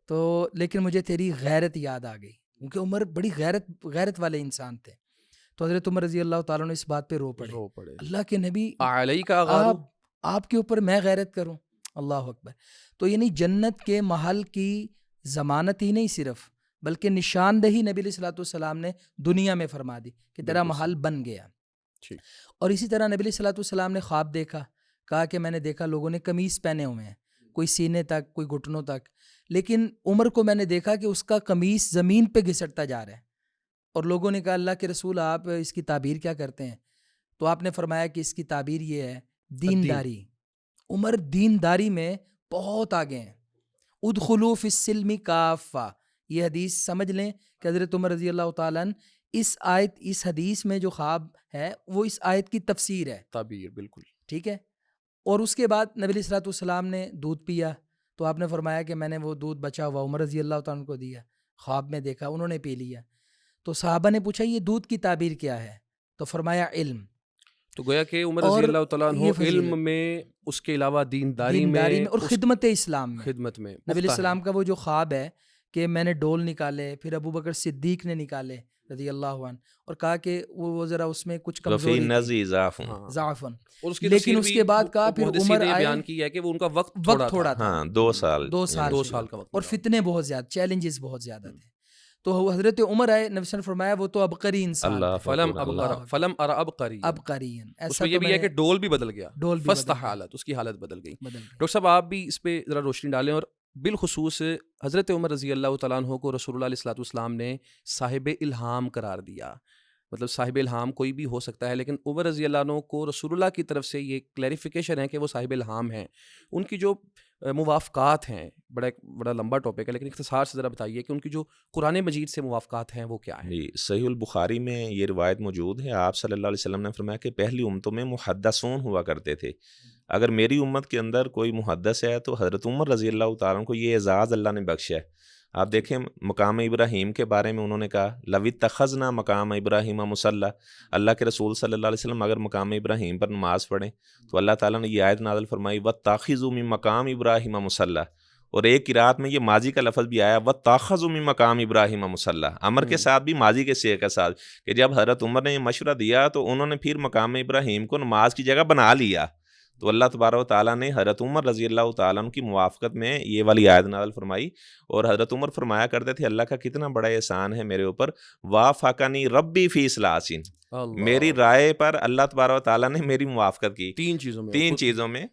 Speaker 1: تو لیکن مجھے تیری غیرت یاد آ گئی، کیونکہ عمر بڑی غیرت والے انسان تھے. تو حضرت عمر رضی اللہ تعالیٰ نے اس بات پہ رو پڑے، اللہ کے نبی آپ کے اوپر میں غیرت کروں، اللہ اکبر. تو یعنی جنت کے محل کی ضمانت ہی نہیں صرف، بلکہ نشاندہی نبی علیہ الصلوۃ والسلام نے دنیا میں فرما دی کہ تیرا محل بن گیا. اور اسی طرح نبی علیہ الصلوۃ والسلام نے خواب دیکھا، کہا کہ میں نے دیکھا لوگوں نے قمیص پہنے ہوئے ہیں، کوئی سینے تک، کوئی گھٹنوں تک، لیکن عمر کو میں نے دیکھا کہ اس کا قمیص زمین پہ گھسٹتا جا رہا ہے. اور لوگوں نے کہا اللہ کے رسول آپ اس کی تعبیر کیا کرتے ہیں؟ تو آپ نے فرمایا کہ اس کی تعبیر یہ ہے دینداری. عمر دینداری میں بہت آگے ہیں. ادخلوا فی السلم کافہ، یہ حدیث سمجھ لیں کہ حضرت عمر رضی اللہ تعالیٰ عنہ اس حدیث میں جو خواب ہے وہ اس آیت کی تفسیر ہے،
Speaker 2: تعبیر. بالکل
Speaker 1: ٹھیک ہے. اور اس کے بعد نبی علیہ الصلوۃ والسلام نے دودھ پیا، تو آپ نے فرمایا کہ میں نے وہ دودھ بچا ہوا عمر رضی اللہ تعالیٰ عنہ کو دیا، خواب میں دیکھا، انہوں نے پی لیا. تو صحابہ نے پوچھا یہ دودھ کی تعبیر کیا ہے؟ تو فرمایا علم.
Speaker 2: تو گویا کہ عمر رضی اللہ تعالیٰ عنہ علم میں اس کے علاوہ دینداری میں
Speaker 1: اور خدمت اسلام میں،
Speaker 2: خدمت میں
Speaker 1: نبی علیہ السلام کا وہ جو خواب ہے کہ میں نے ڈول نکالے، پھر ابو بکر صدیق نے نکالے رضی اللہ عنہ، اور کہا کہ وہ ذرا اس میں کچھ کمزوری تھی، ضعف، لیکن اس کے بعد کہا پھر عمر آئے،
Speaker 2: بیان کیا ہے کہ وہ ان کا وقت
Speaker 1: تھوڑا تھا،
Speaker 3: 2 سال
Speaker 2: کا وقت،
Speaker 1: اور فتنے بہت زیادہ، چیلنجز بہت زیادہ تھے. تو حضرت عمر آئے، نبی صلی اللہ علیہ وسلم فرمایا وہ تو عبقری انسان تھے،
Speaker 2: فلم ارى عبقری،
Speaker 1: ایسا
Speaker 2: اس میں یہ بھی ہے کہ ڈول بھی بدل گیا،
Speaker 1: ڈول بھی
Speaker 2: حالت اس کی حالت بدل گئی. ڈاکٹر صاحب آپ بھی اس پہ ذرا روشنی ڈالیں، اور بالخصوص حضرت عمر رضی اللہ تعالیٰ عنہ کو رسول اللہ علیہ الصلوۃ والسلام نے صاحب الہام قرار دیا. مطلب صاحب الہام کوئی بھی ہو سکتا ہے، لیکن عمر رضی اللہ عنہ کو رسول اللہ کی طرف سے یہ کلیریفیکیشن ہے کہ وہ صاحب الہام ہیں. ان کی جو موافقات ہیں، بڑا لمبا ٹاپک ہے، لیکن اختصار سے ذرا بتائیے کہ ان کی جو قرآن مجید سے موافقات ہیں وہ کیا ہیں؟
Speaker 3: جی، صحیح البخاری میں یہ روایت موجود ہے. آپ صلی اللہ علیہ وسلم نے فرمایا کہ پہلی امتوں میں محدثون ہوا کرتے تھے، اگر میری امت کے اندر کوئی محدث ہے تو حضرت عمر رضی اللہ تعالیٰ عنہ کو یہ اعزاز اللہ نے بخشا ہے. آپ دیکھیں مقام ابراہیم کے بارے میں انہوں نے کہا لو اتخذنا مقام ابراہیم مصلی، اللہ کے رسول صلی اللہ علیہ وسلم اگر مقام ابراہیم پر نماز پڑھیں تو اللہ تعالیٰ نے یہ آیت نازل فرمائی واتخذوا من مقام ابراہیم مصلی، اور ایک قرات میں یہ ماضی کا لفظ بھی آیا واتخذوا من مقام ابراہیم مصلی، امر کے ساتھ بھی ماضی کے صیغے کے ساتھ، کہ جب حضرت عمر نے یہ مشورہ دیا تو انہوں نے پھر مقام ابراہیم کو نماز کی جگہ بنا لیا. تو اللہ تبارک و تعالیٰ نے حضرت عمر رضی اللہ تعالیٰ عنہ کی موافقت میں یہ والی آیت نازل فرمائی. اور حضرت عمر فرمایا کرتے تھے اللہ کا کتنا بڑا احسان ہے میرے اوپر، وافقنی ربی فی ثلاثین، میری رائے پر اللہ تبارک و تعالیٰ نے میری موافقت کی 3 چیزوں میں.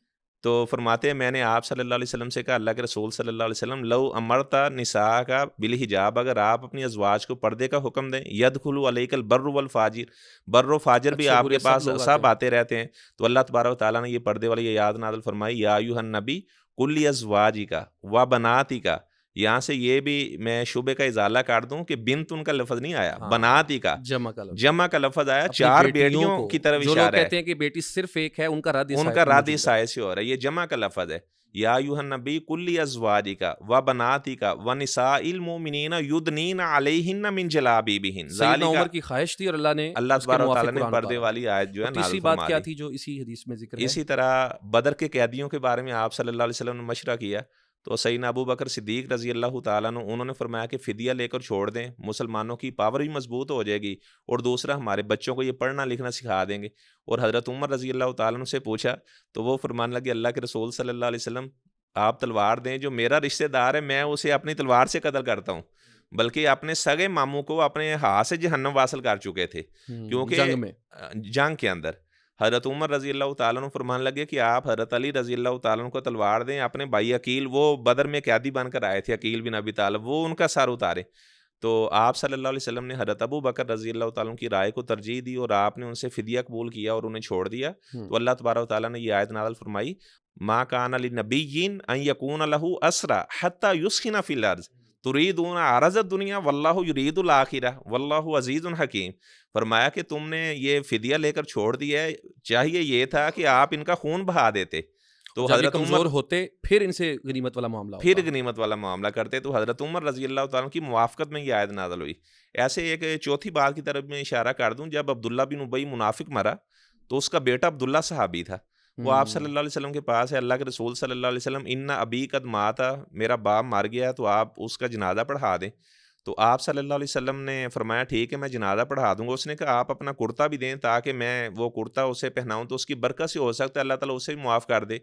Speaker 3: تو فرماتے ہیں میں نے آپ صلی اللہ علیہ وسلم سے کہا اللہ کے رسول صلی اللہ علیہ وسلم لو امرتا نساء کا بالحجاب، اگر آپ اپنی ازواج کو پردے کا حکم دیں، یدخلوا علیک البر والفاجر، بر و فاجر بھی آپ کے پاس سب آتے رہتے ہیں، تو اللہ تبارک و تعالیٰ نے یہ پردے والی یہ یاد نازل فرمائی یا ایھا النبی قل لازواجک و بناتک. یہاں سے یہ بھی میں شبے کا ازالہ کاٹ دوں کہ بنت ان کا لفظ نہیں آیا، بناتی کا جمع کا لفظ آیا، 4 بیٹیوں کی طرف اشارہ ہے.
Speaker 2: جو کہتے ہیں کہ بیٹی صرف ایک ہے، ان کا رد
Speaker 3: عیسائی سے ہو رہا ہے، یہ جمع کا لفظ ہے. یا ایھا النبی قل لازواجک و بناتک و نساء المؤمنین یدنین علیہن من جلابیبہن.
Speaker 2: سیدنا عمر کی خواہش تھی اور اللہ
Speaker 3: تبارک و تعالیٰ نے پردے والی آیت جو ہے
Speaker 2: تیسری بات کیا تھی جو اسی حدیث میں ذکر ہے؟
Speaker 3: اسی طرح بدر کے قیدیوں کے بارے میں آپ صلی اللہ علیہ وسلم نے مشورہ کیا تو سیدنا ابو بکر صدیق رضی اللہ تعالیٰ عنہ انہوں نے فرمایا کہ فدیہ لے کر چھوڑ دیں، مسلمانوں کی پاور بھی مضبوط ہو جائے گی، اور دوسرا ہمارے بچوں کو یہ پڑھنا لکھنا سکھا دیں گے. اور حضرت عمر رضی اللہ تعالیٰ عنہ سے پوچھا تو وہ فرمانے لگے اللہ کے رسول صلی اللہ علیہ وسلم آپ تلوار دیں، جو میرا رشتہ دار ہے میں اسے اپنی تلوار سے قتل کرتا ہوں، بلکہ اپنے سگے ماموں کو اپنے ہاتھ سے جہنم واصل کر چکے تھے کیونکہ جنگ کے اندر. حضرت عمر رضی اللہ تعالیٰ عنہ فرمان لگے کہ آپ حضرت علی رضی اللہ تعالیٰ عنہ کو تلوار دیں، اپنے بھائی عقیل، وہ بدر میں قیدی بن کر آئے تھے، عقیل بن ابی طالب، وہ ان کا سر اتارے. تو آپ صلی اللہ علیہ وسلم نے حضرت ابو بکر رضی اللہ تعالیٰ عنہ کی رائے کو ترجیح دی اور آپ نے ان سے فدیہ قبول کیا اور انہیں چھوڑ دیا. تو اللہ تبارک و تعالیٰ نے یہ آیت نازل فرمائی ما کان لنبی ان یکون لہ اسرى حتی یسخن فی الارض تریدون عرض الدنیا واللہ یرید الآخرہ واللہ عزیز حکیم. فرمایا کہ تم نے یہ فدیہ لے کر چھوڑ دیا ہے، چاہیے یہ تھا کہ آپ ان کا خون بہا دیتے تو حضرت
Speaker 2: کمزور ہوتے، پھر ان سے غنیمت والا معاملہ
Speaker 3: کرتے. تو حضرت عمر رضی اللہ تعالیٰ کی موافقت میں یہ آیت نازل ہوئی. ایسے ایک چوتھی بات کی طرف میں اشارہ کر دوں، جب عبداللہ بن ابی منافق مرا تو اس کا بیٹا عبداللہ صحابی تھا، وہ آپ صلی اللہ علیہ وسلم کے پاس ہے، اللہ کے رسول صلی اللہ علیہ وسلم ان ابی قد مات، میرا باپ مر گیا ہے تو آپ اس کا جنازہ پڑھا دیں. تو آپ صلی اللہ علیہ وسلم نے فرمایا ٹھیک ہے میں جنازہ پڑھا دوں گا. اس نے کہا آپ اپنا کرتا بھی دیں تاکہ میں وہ کرتا اسے پہناؤں تو اس کی برکت سے ہو سکتا ہے اللہ تعالیٰ اسے بھی معاف کر دے.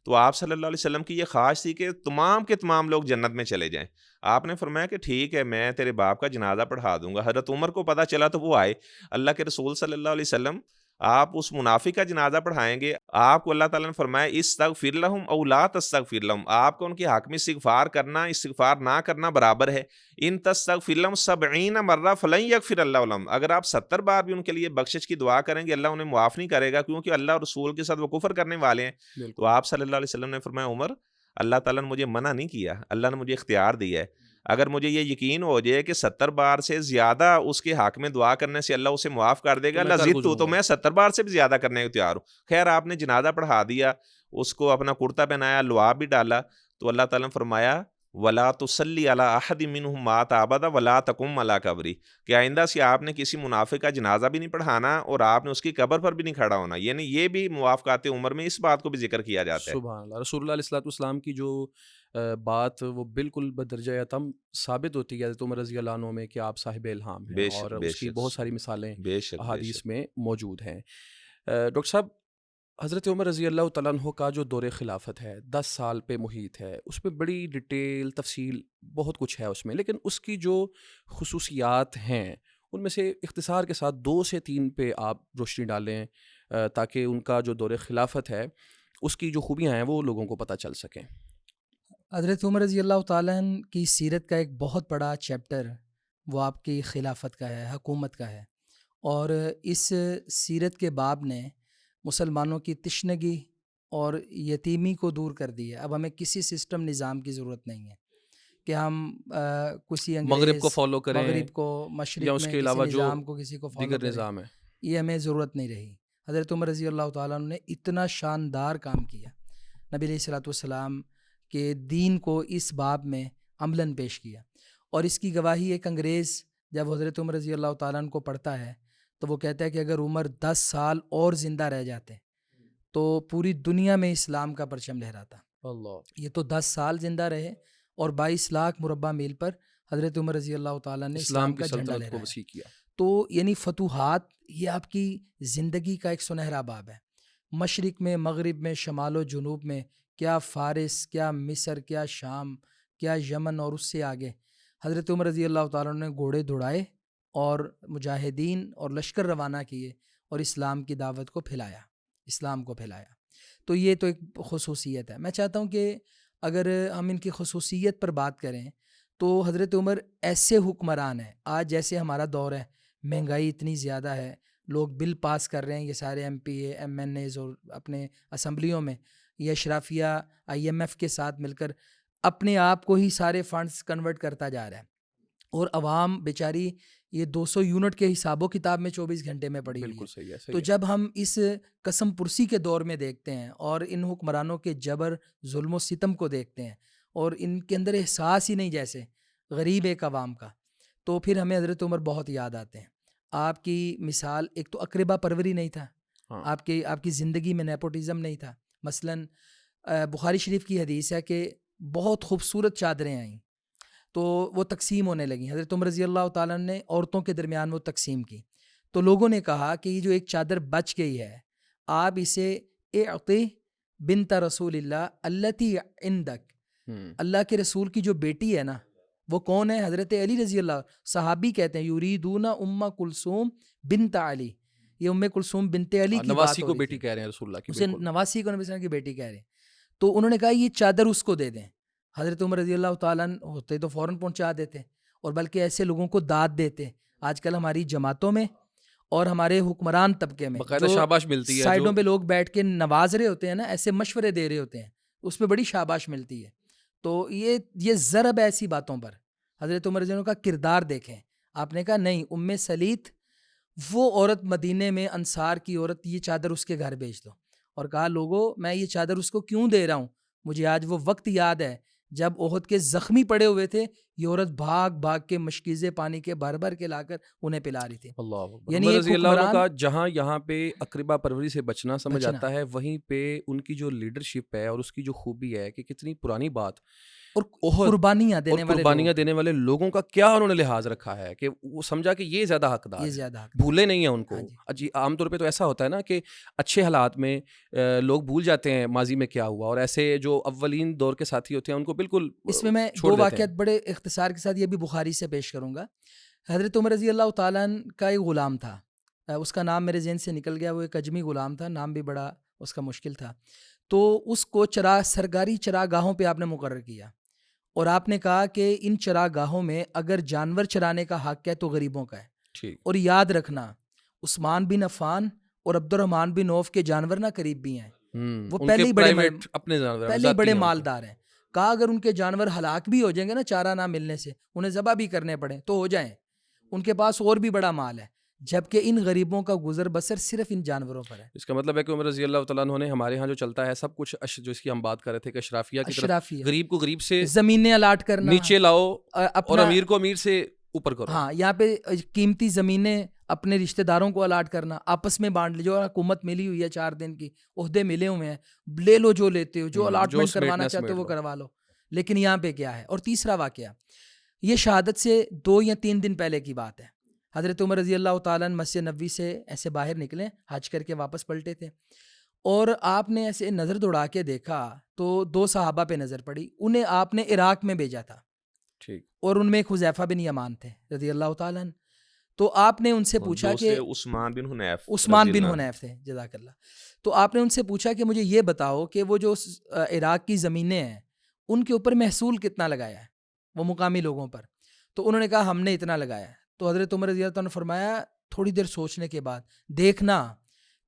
Speaker 3: تو آپ صلی اللہ علیہ وسلم کی یہ خواہش تھی کہ تمام کے تمام لوگ جنت میں چلے جائیں. آپ نے فرمایا کہ ٹھیک ہے میں تیرے باپ کا جنازہ پڑھا دوں گا. حضرت عمر کو پتہ چلا تو وہ آئے، اللہ کے رسول صلی اللہ علیہ وسلم آپ اس منافق کا جنازہ پڑھائیں گے، آپ کو اللہ تعالیٰ نے فرمایا استغفر لہم او لا تستغفر لہم، آپ کو ان کے حق میں استغفار کرنا استغفار نہ کرنا برابر ہے. ان تستغفر لہم 70 مرہ فلن یغفر اللہ لہم، اگر آپ 70 بار بھی ان کے لیے بخشش کی دعا کریں گے اللہ انہیں معاف نہیں کرے گا، کیونکہ اللہ اور رسول کے ساتھ وہ کفر کرنے والے ہیں. تو آپ صلی اللہ علیہ وسلم نے فرمایا عمر اللہ تعالیٰ نے مجھے منع نہیں کیا، اللہ نے مجھے اختیار دیا ہے. اگر مجھے یہ یقین ہو جائے کہ 70 بار سے زیادہ اس کے حق میں دعا کرنے سے اللہ اسے معاف کر دے گا، اللہ ضد تو میں 70 بار سے بھی زیادہ کرنے کو تیار ہوں. خیر آپ نے جنازہ پڑھا دیا، اس کو اپنا کرتا پہنایا، لعاب بھی ڈالا. تو اللہ تعالیٰ نے فرمایا ولا تصلی علی احد منہم مات ابدا ولا تقم علی قبری، کہ آئندہ سے آپ نے کسی منافق کا جنازہ بھی نہیں پڑھانا اور آپ نے اس کی قبر پر بھی نہیں کھڑا ہونا. یعنی یہ بھی موافقات عمر میں اس بات کو بھی ذکر کیا جاتا ہے.
Speaker 2: سبحان اللہ. رسول اللہ علیہ الصلوۃ والسلام کی جو بات وہ بالکل بدرجہ اتم ثابت ہوتی ہے حضرت عمر رضی اللہ عنہ میں کہ آپ صاحب الہام ہیں،
Speaker 3: بے شک
Speaker 2: اور
Speaker 3: بے
Speaker 2: اس کی
Speaker 3: شک
Speaker 2: بہت ساری مثالیں
Speaker 3: بے شک بے
Speaker 2: احادیث
Speaker 3: شک.
Speaker 2: میں موجود ہیں. ڈاکٹر صاحب، حضرت عمر رضی اللہ تعالیٰ عنہ کا جو دور خلافت ہے 10 سال پہ محیط ہے، اس میں بڑی ڈیٹیل تفصیل بہت کچھ ہے اس میں، لیکن اس کی جو خصوصیات ہیں ان میں سے اختصار کے ساتھ 2 سے 3 پہ آپ روشنی ڈالیں تاکہ ان کا جو دور خلافت ہے اس کی جو خوبیاں ہیں وہ لوگوں کو پتہ چل سکیں.
Speaker 1: حضرت عمر رضی اللہ تعالیٰ عنہ کی سیرت کا ایک بہت بڑا چیپٹر وہ آپ کی خلافت کا ہے، حکومت کا ہے، اور اس سیرت کے باب نے مسلمانوں کی تشنگی اور یتیمی کو دور کر دی ہے. اب ہمیں کسی سسٹم نظام کی ضرورت نہیں ہے کہ ہم کسی انگریز
Speaker 2: مغرب کو فالو کریں
Speaker 1: مغرب کو
Speaker 2: یا
Speaker 1: مشرق
Speaker 2: اس
Speaker 1: میں
Speaker 2: کے
Speaker 1: کسی
Speaker 2: علاوہ جو
Speaker 1: نظام کو کسی کو فالو
Speaker 2: دیگر
Speaker 1: کریں،
Speaker 2: نظام ہے.
Speaker 1: یہ ہمیں ضرورت نہیں رہی. حضرت عمر رضی اللہ تعالیٰ عنہ نے اتنا شاندار کام کیا، نبی علیہ الصلوۃ والسلام کے دین کو اس باب میں عملاً پیش کیا. اور اس کی گواہی ایک انگریز جب حضرت عمر رضی اللہ تعالیٰ عنہ کو پڑھتا ہے تو وہ کہتا ہے کہ اگر عمر 10 سال اور زندہ رہ جاتے تو پوری دنیا میں اسلام کا پرچم لہراتا.
Speaker 2: اللہ.
Speaker 1: یہ تو 10 سال زندہ رہے اور 22 لاکھ مربع میل پر حضرت عمر رضی اللہ تعالیٰ نے اسلام
Speaker 2: کی
Speaker 1: کا جھنڈا
Speaker 2: سلطنت کو
Speaker 1: لہرایا.
Speaker 2: وسیع کیا.
Speaker 1: تو یعنی فتوحات یہ آپ کی زندگی کا ایک سنہرا باب ہے. مشرق میں، مغرب میں، شمال و جنوب میں، کیا فارس، کیا مصر، کیا شام، کیا یمن، اور اس سے آگے حضرت عمر رضی اللہ تعالیٰ نے گھوڑے دوڑائے اور مجاہدین اور لشکر روانہ کیے اور اسلام کی دعوت کو پھیلایا، اسلام کو پھیلایا. تو یہ تو ایک خصوصیت ہے. میں چاہتا ہوں کہ اگر ہم ان کی خصوصیت پر بات کریں تو حضرت عمر ایسے حکمران ہیں. آج جیسے ہمارا دور ہے، مہنگائی اتنی زیادہ ہے، لوگ بل پاس کر رہے ہیں، یہ سارے ایم پی اے، ایم این ایز اور اپنے اسمبلیوں میں یہ اشرافیہ آئی ایم ایف کے ساتھ مل کر اپنے آپ کو ہی سارے فنڈز کنورٹ کرتا جا رہا ہے، اور عوام بیچاری یہ 200 یونٹ کے حساب و کتاب میں 24 گھنٹے میں پڑی ہوئی ہے.
Speaker 2: بالکل صحیح ہے.
Speaker 1: تو جب ہم اس قسم پرسی کے دور میں دیکھتے ہیں اور ان حکمرانوں کے جبر، ظلم و ستم کو دیکھتے ہیں اور ان کے اندر احساس ہی نہیں جیسے غریب ایک عوام کا، تو پھر ہمیں حضرت عمر بہت یاد آتے ہیں. آپ کی مثال ایک تو اقربا پروری نہیں تھا، آپ کی زندگی میں نیپوٹزم نہیں تھا. مثلاً بخاری شریف کی حدیث ہے کہ بہت خوبصورت چادریں آئیں تو وہ تقسیم ہونے لگیں. حضرت عمر رضی اللہ تعالیٰ نے عورتوں کے درمیان وہ تقسیم کی. تو لوگوں نے کہا کہ یہ جو ایک چادر بچ گئی ہے آپ اسے اعطی بنت رسول اللہ التی عندک، اللہ کے رسول کی جو بیٹی ہے نا، وہ کون ہے؟ حضرت علی رضی اللہ. صحابی کہتے ہیں یریدون ام کلثوم بنت علی، یہ ام کلثوم بنت علی کی
Speaker 2: نواسی
Speaker 1: بات
Speaker 2: کو
Speaker 1: ہو رہی
Speaker 2: بیٹی
Speaker 1: تھی.
Speaker 2: کہہ رہے ہیں رسول اللہ کی.
Speaker 1: اسے نواسی کو نبی صلی اللہ علیہ وسلم کی بیٹی کہہ رہے ہیں. تو انہوں نے کہا یہ چادر اس کو دے دیں. حضرت عمر رضی اللہ تعالیٰ ہوتے تو فوراً پہنچا دیتے، اور بلکہ ایسے لوگوں کو داد دیتے. آج کل ہماری جماعتوں میں اور ہمارے حکمران طبقے میں
Speaker 2: باقاعدہ شاباش ملتی ہے،
Speaker 1: سائڈوں پہ لوگ بیٹھ کے نواز رہے ہوتے ہیں نا، ایسے مشورے دے رہے ہوتے ہیں، اس پہ بڑی شاباش ملتی ہے. تو یہ ضرب ایسی باتوں پر. حضرت عمر رضی اللہ کا کردار دیکھیں. آپ نے کہا نہیں، ام سلیت وہ عورت مدینے میں انصار کی عورت، یہ چادر اس کے گھر بھیج دو. اور کہا لوگوں میں یہ چادر اس کو کیوں دے رہا ہوں، مجھے آج وہ وقت یاد ہے جب احد کے زخمی پڑے ہوئے تھے، یہ عورت بھاگ بھاگ کے مشکیزے پانی کے بھر بھر کے لا کر انہیں پلا رہی تھی.
Speaker 2: اللہ اکبر.
Speaker 1: یعنی
Speaker 2: عمر
Speaker 1: ایک
Speaker 2: رضی اللہ عنہ
Speaker 1: حکمران
Speaker 2: کا جہاں یہاں پہ اقربا پروری سے بچنا سمجھ
Speaker 1: بچنا
Speaker 2: آتا ہے، وہیں پہ ان کی جو لیڈرشپ ہے اور اس کی جو خوبی ہے کہ کتنی پرانی بات،
Speaker 1: اور قربانیاں
Speaker 2: دینے والے لوگوں کا کیا انہوں نے لحاظ رکھا ہے کہ وہ سمجھا کہ یہ زیادہ حقدار
Speaker 1: یہ
Speaker 2: ہے،
Speaker 1: زیادہ
Speaker 2: بھولے نہیں ہیں ان کو. جی عام طور پہ تو ایسا ہوتا ہے نا کہ اچھے حالات میں لوگ بھول جاتے ہیں ماضی میں کیا ہوا، اور ایسے جو اولین دور کے ساتھی ہوتے ہیں ان کو بالکل
Speaker 1: اس میں 2 واقعات بڑے اختصار کے ساتھ یہ بھی بخاری سے پیش کروں گا. حضرت عمر رضی اللہ تعالیٰ کا ایک غلام تھا، اس کا نام میرے ذہن سے نکل گیا، وہ ایک اجمی غلام تھا، نام بھی بڑا اس کا مشکل تھا. تو اس کو سرکاری چراگاہوں پہ آپ نے مقرر کیا، اور آپ نے کہا کہ ان چراگاہوں میں اگر جانور چرانے کا حق ہے تو غریبوں کا ہے. اور یاد رکھنا عثمان بن عفان اور عبد الرحمن بن عوف کے جانور نہ قریب بھی ہیں، وہ پہلے ہی بڑے مالدار ہیں. کہا اگر ان کے جانور ہلاک بھی ہو جائیں گے نا چارہ نہ ملنے سے، انہیں ذبح بھی کرنے پڑیں تو ہو جائیں، ان کے پاس اور بھی بڑا مال ہے. جبکہ ان غریبوں کا گزر بسر صرف ان جانوروں پر ہے.
Speaker 2: اس کا مطلب ہے کہ عمر رضی اللہ تعالیٰ عنہ نے ہمارے ہاں جو چلتا ہے سب کچھ جو اس کی ہم بات کر رہے تھے کہ اشرافیہ کی طرف
Speaker 1: اشرافیہ،
Speaker 2: غریب کو غریب سے
Speaker 1: زمینیں الاٹ کرنا،
Speaker 2: نیچے لاؤ اور
Speaker 1: اپنا
Speaker 2: امیر کو امیر سے اوپر کرو.
Speaker 1: ہاں یہاں پہ قیمتی زمینیں اپنے رشتہ داروں کو الاٹ کرنا، آپس میں بانٹ لے. جو حکومت ملی ہوئی ہے 4 دن کی، عہدے ملے ہوئے ہیں، لے لو جو لیتے ہو، جو الاٹمنٹ کروانا چاہتے ہو وہ کروا لو. لیکن یہاں پہ کیا ہے؟ اور تیسرا واقعہ یہ شہادت سے 2 یا 3 دن پہلے کی بات ہے. حضرت عمر رضی اللہ تعالیٰ عنہ مسجد نبوی سے ایسے باہر نکلے، حج کر کے واپس پلٹے تھے، اور آپ نے ایسے نظر دوڑا کے دیکھا تو 2 صحابہ پہ نظر پڑی. انہیں آپ نے عراق میں بھیجا تھا،
Speaker 2: ٹھیک،
Speaker 1: اور ان میں ایک حذیفہ بن یمان تھے رضی اللہ تعالیٰ عنہ. تو آپ نے ان سے پوچھا کہ
Speaker 3: عثمان بن
Speaker 1: حنیف تھے، جزاک اللہ. تو آپ نے ان سے پوچھا کہ مجھے یہ بتاؤ کہ وہ جو عراق کی زمینیں ہیں ان کے اوپر محصول کتنا لگایا ہے وہ مقامی لوگوں پر؟ تو انہوں نے کہا ہم نے اتنا لگایا ہے. تو حضرت عمر رضی اللہ عنہ نے فرمایا تھوڑی دیر سوچنے کے بعد دیکھنا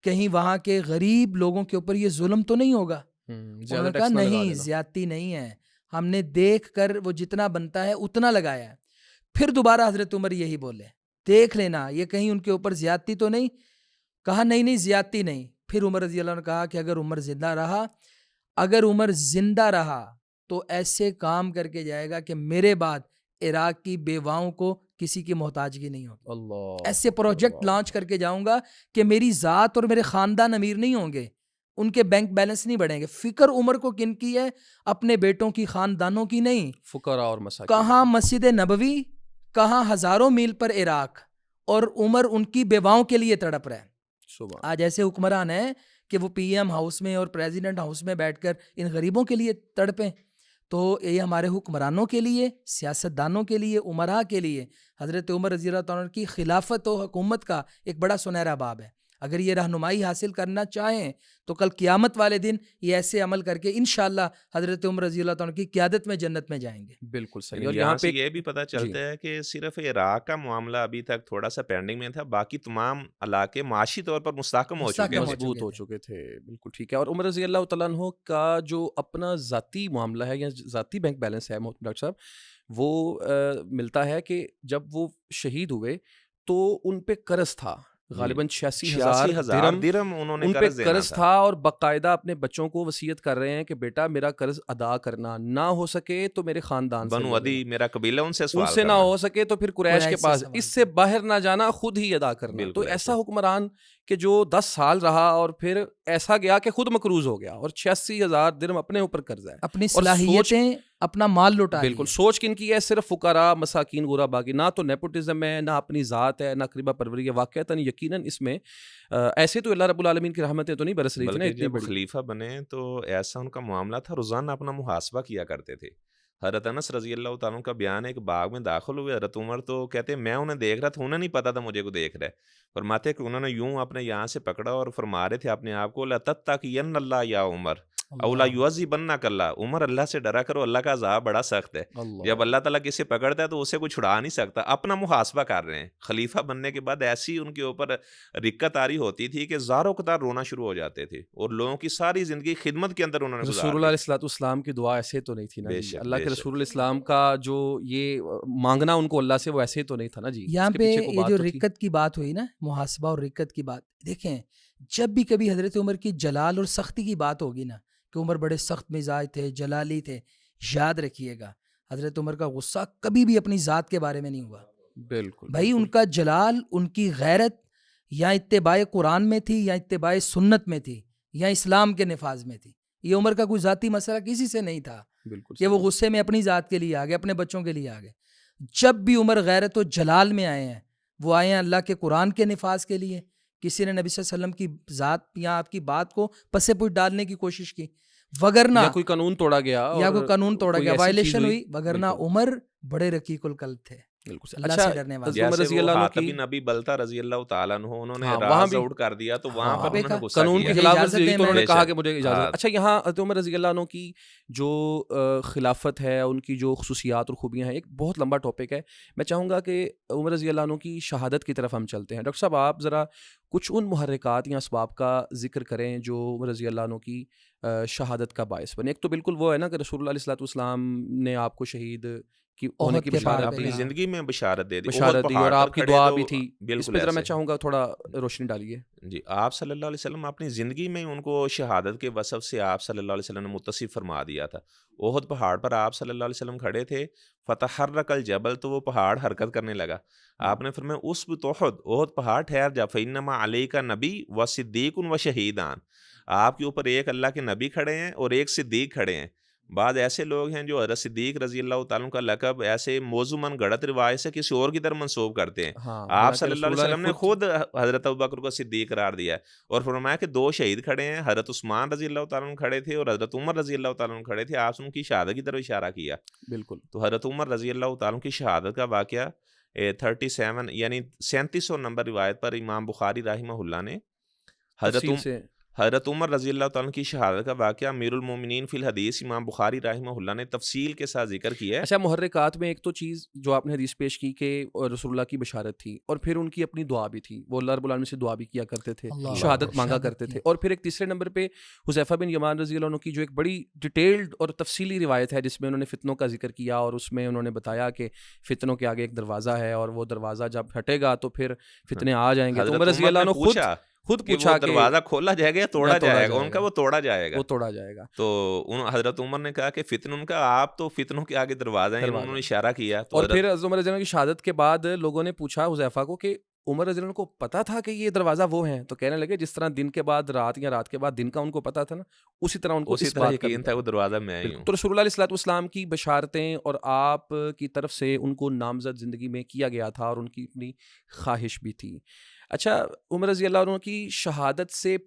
Speaker 1: کہیں وہاں کے غریب لوگوں کے اوپر یہ ظلم تو نہیں ہوگا. انہوں نے کہا نہیں، زیادتی نہیں ہے، ہم نے دیکھ کر وہ جتنا بنتا ہے اتنا لگایا ہے. پھر دوبارہ حضرت عمر یہی بولے دیکھ لینا یہ کہیں ان کے اوپر زیادتی تو نہیں. کہا نہیں زیادتی نہیں. پھر عمر رضی اللہ عنہ نے کہا کہ اگر عمر زندہ رہا تو ایسے کام کر کے جائے گا کہ میرے بعد عراق کی بیواؤں کو کسی کی محتاجگی نہیں ہوگی.
Speaker 2: اللہ،
Speaker 1: ایسے پروجیکٹ لانچ کر کے جاؤں گا کہ میری ذات اور میرے خاندان امیر نہیں ہوں گے، ان کے بینک بیلنس نہیں بڑھیں گے. فکر عمر کو کن کی ہے؟ اپنے بیٹوں کی، خاندانوں کی نہیں.
Speaker 2: فقراء اور مساکین.
Speaker 1: کہاں مسجد نبوی، کہاں ہزاروں میل پر عراق، اور عمر ان کی بیواؤں کے لیے تڑپ رہا ہے. آج ایسے حکمران ہیں کہ وہ پی ایم ہاؤس میں اور پریزیڈنٹ ہاؤس میں بیٹھ کر ان غریبوں کے لیے تڑپیں. تو یہ ہمارے حکمرانوں کے لیے، سیاستدانوں کے لیے، عمراء کے لیے حضرت عمر رضی اللہ عنہ کی خلافت و حکومت کا ایک بڑا سنہرا باب ہے. اگر یہ رہنمائی حاصل کرنا چاہیں تو کل قیامت والے دن یہ ایسے عمل کر کے انشاءاللہ حضرت عمر رضی اللہ عنہ کی قیادت میں جنت میں جائیں گے.
Speaker 2: بالکل صحیح.
Speaker 3: اور یہاں سے یہ بھی پتہ چلتا ہے کہ صرف عراق کا معاملہ ابھی تک تھوڑا سا پینڈنگ میں تھا، باقی تمام علاقے معاشی طور پر مستحکم ہو چکے،
Speaker 2: مضبوط ہو چکے تھے. بالکل ٹھیک ہے. اور عمر رضی اللہ تعالیٰ عنہ کا جو اپنا ذاتی معاملہ ہے یا ذاتی بینک بیلنس ہے ڈاکٹر صاحب، وہ ملتا ہے کہ جب وہ شہید ہوئے تو ان پہ قرض تھا غالباً 86,000 درہم ان پہ قرض تھا، اور باقاعدہ اپنے بچوں کو وصیت کر رہے ہیں کہ بیٹا میرا قرض ادا کرنا، نہ ہو سکے تو میرے خاندان سے،
Speaker 3: بنو عدی میرا قبیلہ ان سے
Speaker 2: نہ ہو سکے تو پھر قریش کے پاس، اس سے باہر نہ جانا، خود ہی ادا کرنا. تو ایسا حکمران کہ جو 10 سال رہا اور پھر ایسا گیا کہ خود مقروض ہو گیا، اور 86,000 درہم اپنے اوپر قرض ہے،
Speaker 1: اپنی صلاحیتیں، اپنا مال لوٹا.
Speaker 2: بالکل. سوچ کن کی ہے؟ صرف فقراء، مساکین، غرباء. نہ تو نیپوٹزم ہے، نہ اپنی ذات ہے، نہ قریبہ پروری ہے. واقعتاً یقیناً اس میں ایسے تو اللہ رب العالمین کی رحمتیں تو نہیں برس رہی تھی.
Speaker 3: جب خلیفہ بنے تو ایسا ان کا معاملہ تھا، روزانہ اپنا محاسبہ کیا کرتے تھے. حضرت انس رضی اللہ تعالیٰ کا بیان ہے، ایک باغ میں داخل ہوئے حضرت عمر، تو کہتے ہیں میں انہیں دیکھ رہا تھا، انہیں نہیں پتا تھا مجھے کو دیکھ رہا ہے. فرماتے کہ انہوں نے یوں اپنے یہاں سے پکڑا اور فرما رہے تھے اپنے آپ کو لَتَتَّقِيَنَّ اللَّهَ يَا عُمَرَ أَوْ لَيُعَذِّبَنَّكَ اللَّهُ، عمر اللہ سے ڈرا کرو، اللہ کا عذاب بڑا سخت ہے. جب اللہ تعالیٰ کسی پکڑتا ہے تو اسے کوئی چھڑا نہیں سکتا. اپنا محاسبہ کر رہے ہیں. خلیفہ بننے کے بعد ایسی ان کے اوپر رکت آری ہوتی تھی کہ زاروں قطار رونا شروع ہو جاتے تھے، اور لوگوں کی ساری زندگی خدمت کے اندر انہوں نے
Speaker 2: رسول اللہ علیہ السلام کی دعا ایسے تو نہیں تھی نا جی. اللہ کے رسول علیہ السلام کا جو یہ مانگنا ان کو اللہ سے، وہ ایسے تو نہیں تھا نا جی.
Speaker 1: یہاں پہ یہ جو رکت کی بات ہوئی نا، محاسبہ اور رکت کی بات، دیکھیں جب بھی کبھی حضرت عمر کی جلال اور سختی کی بات ہوگی نا، کہ عمر بڑے سخت مزاج تھے، جلالی تھے، یاد رکھیے گا حضرت عمر کا غصہ کبھی بھی اپنی ذات کے بارے میں نہیں ہوا.
Speaker 2: بالکل
Speaker 1: بھائی ان کا جلال، ان کی غیرت یا اتباع قرآن میں تھی، یا اتباع سنت میں تھی، یا اسلام کے نفاذ میں تھی. یہ عمر کا کوئی ذاتی مسئلہ کسی سے نہیں تھا کہ وہ غصے میں اپنی ذات کے لیے آگے، اپنے بچوں کے لیے آگے. جب بھی عمر غیرت و جلال میں آئے ہیں، وہ آئے ہیں اللہ کے قرآن کے نفاذ کے لیے. کسی نے نبی صلی اللہ علیہ وسلم کی ذات یا آپ کی بات کو پسے پوچھ ڈالنے کی کوشش کی، وگرنہ
Speaker 2: یا کوئی قانون توڑا گیا،
Speaker 1: وائلیشن ہوئی، وگرنہ عمر بڑے رقیق القلب تھے. اللہ سے ڈرنے والے.
Speaker 3: جیسے وہ حاتم بن ابی بلتہ رضی اللہ تعالیٰ عنہ، انہوں نے راز آؤٹ کر دیا تو وہاں پر انہوں نے غصہ کیا،
Speaker 2: قانون کی خلاف ورزی ہوئی تو انہوں نے کہا کہ مجھے اجازت. اچھا، یہاں حضرت عمر رضی اللہ عنہ کی جو خلافت ہے، ان کی جو خصوصیات اور خوبیاں ہیں، ایک بہت لمبا ٹاپک ہے. میں چاہوں گا کہ عمر رضی اللہ عنہ کی شہادت کی طرف ہم چلتے ہیں. ڈاکٹر صاحب آپ ذرا کچھ ان محرکات یا اسباب کا ذکر کریں جو عمر رضی اللہ عنہ کی شہادت کا باعث بنے. ایک تو بالکل وہ ہے نا کہ رسول اللہ علیہ الصلوۃ والسلام نے آپ کو شہید کی ہونے کی بشارت
Speaker 3: اپنی زندگی میں بشارت دے دی،
Speaker 2: بشارت دی، اور آپ کی دعا بھی تھی.
Speaker 3: بالکل
Speaker 2: اس پہ ذرا میں چاہوں گا تھوڑا روشنی ڈالیے.
Speaker 3: جی، آپ صلی اللہ علیہ وسلم اپنی زندگی میں ان کو شہادت کے وصف سے آپ صلی اللہ علیہ وسلم نے متصف فرما دیا تھا. احد پہاڑ پر آپ صلی اللہ علیہ وسلم کھڑے تھے، فتحرک الجبل، تو وہ پہاڑ حرکت کرنے لگا. آپ نے فرمایا اثبت احد پہاڑ ٹھہر جا، فانما علیک نبی و صدیق و شہیدان، آپ کے اوپر ایک اللہ کے نبی کھڑے ہیں اور ایک صدیق کھڑے ہیں. بعض ایسے لوگ ہیں جو حضرت صدیق رضی اللہ تعالیٰ کا لقب ایسے موضوع من گڑت روایت سے کسی اور کی طرف منسوب کرتے ہیں. آپ صلی اللہ علیہ وسلم نے خود حضرت ابوبکر کو صدیق قرار دیا ہے اور فرمایا کہ 2 شہید کھڑے ہیں، حضرت عثمان رضی اللہ تعالیٰ عنہ کھڑے تھے اور حضرت عمر رضی اللہ تعالیٰ عنہ کھڑے تھے. آپ ان کی شہادت کی طرف اشارہ کیا.
Speaker 2: بالکل.
Speaker 3: تو حضرت عمر رضی اللہ تعالیٰ عنہ کی شہادت کا واقعہ 37 یعنی 3700 نمبر روایت پر امام بخاری رحمہ اللہ نے حضرت عمر رضی اللہ تعالیٰ کی شہادت کا واقعہ امیر المومنین فی الحدیث امام بخاری رحمہ اللہ نے تفصیل کے ساتھ ذکر کیا ہے.
Speaker 2: اچھا، محرکات میں ایک تو چیز جو آپ نے حدیث پیش کی کہ رسول اللہ کی بشارت تھی، اور پھر ان کی اپنی دعا بھی تھی، وہ اللہ رب العالمین سے دعا بھی کیا کرتے تھے، شہادت مانگا کرتے تھے. اور پھر ایک تیسرے نمبر پہ حذیفہ بن یمان رضی اللہ عنہ کی جو ایک بڑی ڈیٹیلڈ اور تفصیلی روایت ہے جس میں انہوں نے فتنوں کا ذکر کیا، اور اس میں انہوں نے بتایا کہ فتنوں کے آگے ایک دروازہ ہے اور وہ دروازہ جب ہٹے گا تو پھر فتنے آ جائیں گے. تو عمر رضی اللہ عنہ خود پوچھا کہ
Speaker 3: دروازہ کھولا جائے گا یا توڑا جائے گا؟ ان کا وہ توڑا جائے گا. تو حضرت عمر نے کہا کہ فتن ان کا، آپ تو فتنوں کے آگے دروازہ ہیں، انہوں نے اشارہ کیا.
Speaker 2: اور پھر عمر رضی اللہ عنہ کی شہادت کے بعد لوگوں نے پوچھا حذیفہ کو کہ عمر رضی اللہ عنہ کو پتا تھا کہ یہ دروازہ وہ ہیں؟ تو کہنے لگے جس طرح دن کے بعد رات یا رات کے بعد دن کا ان کو پتا تھا نا، اسی طرح ان کو اس بات کا
Speaker 3: یقین تھا وہ دروازہ میں ہی ہوں.
Speaker 2: تو رسول اللہ علیہ الصلوۃ والسلام کی بشارتیں اور آپ کی طرف سے ان کو نامزد زندگی میں کیا گیا تھا اور ان کی اپنی خواہش بھی تھی. اچھا، عمر رضی اللہ عنہ کی شہادت سے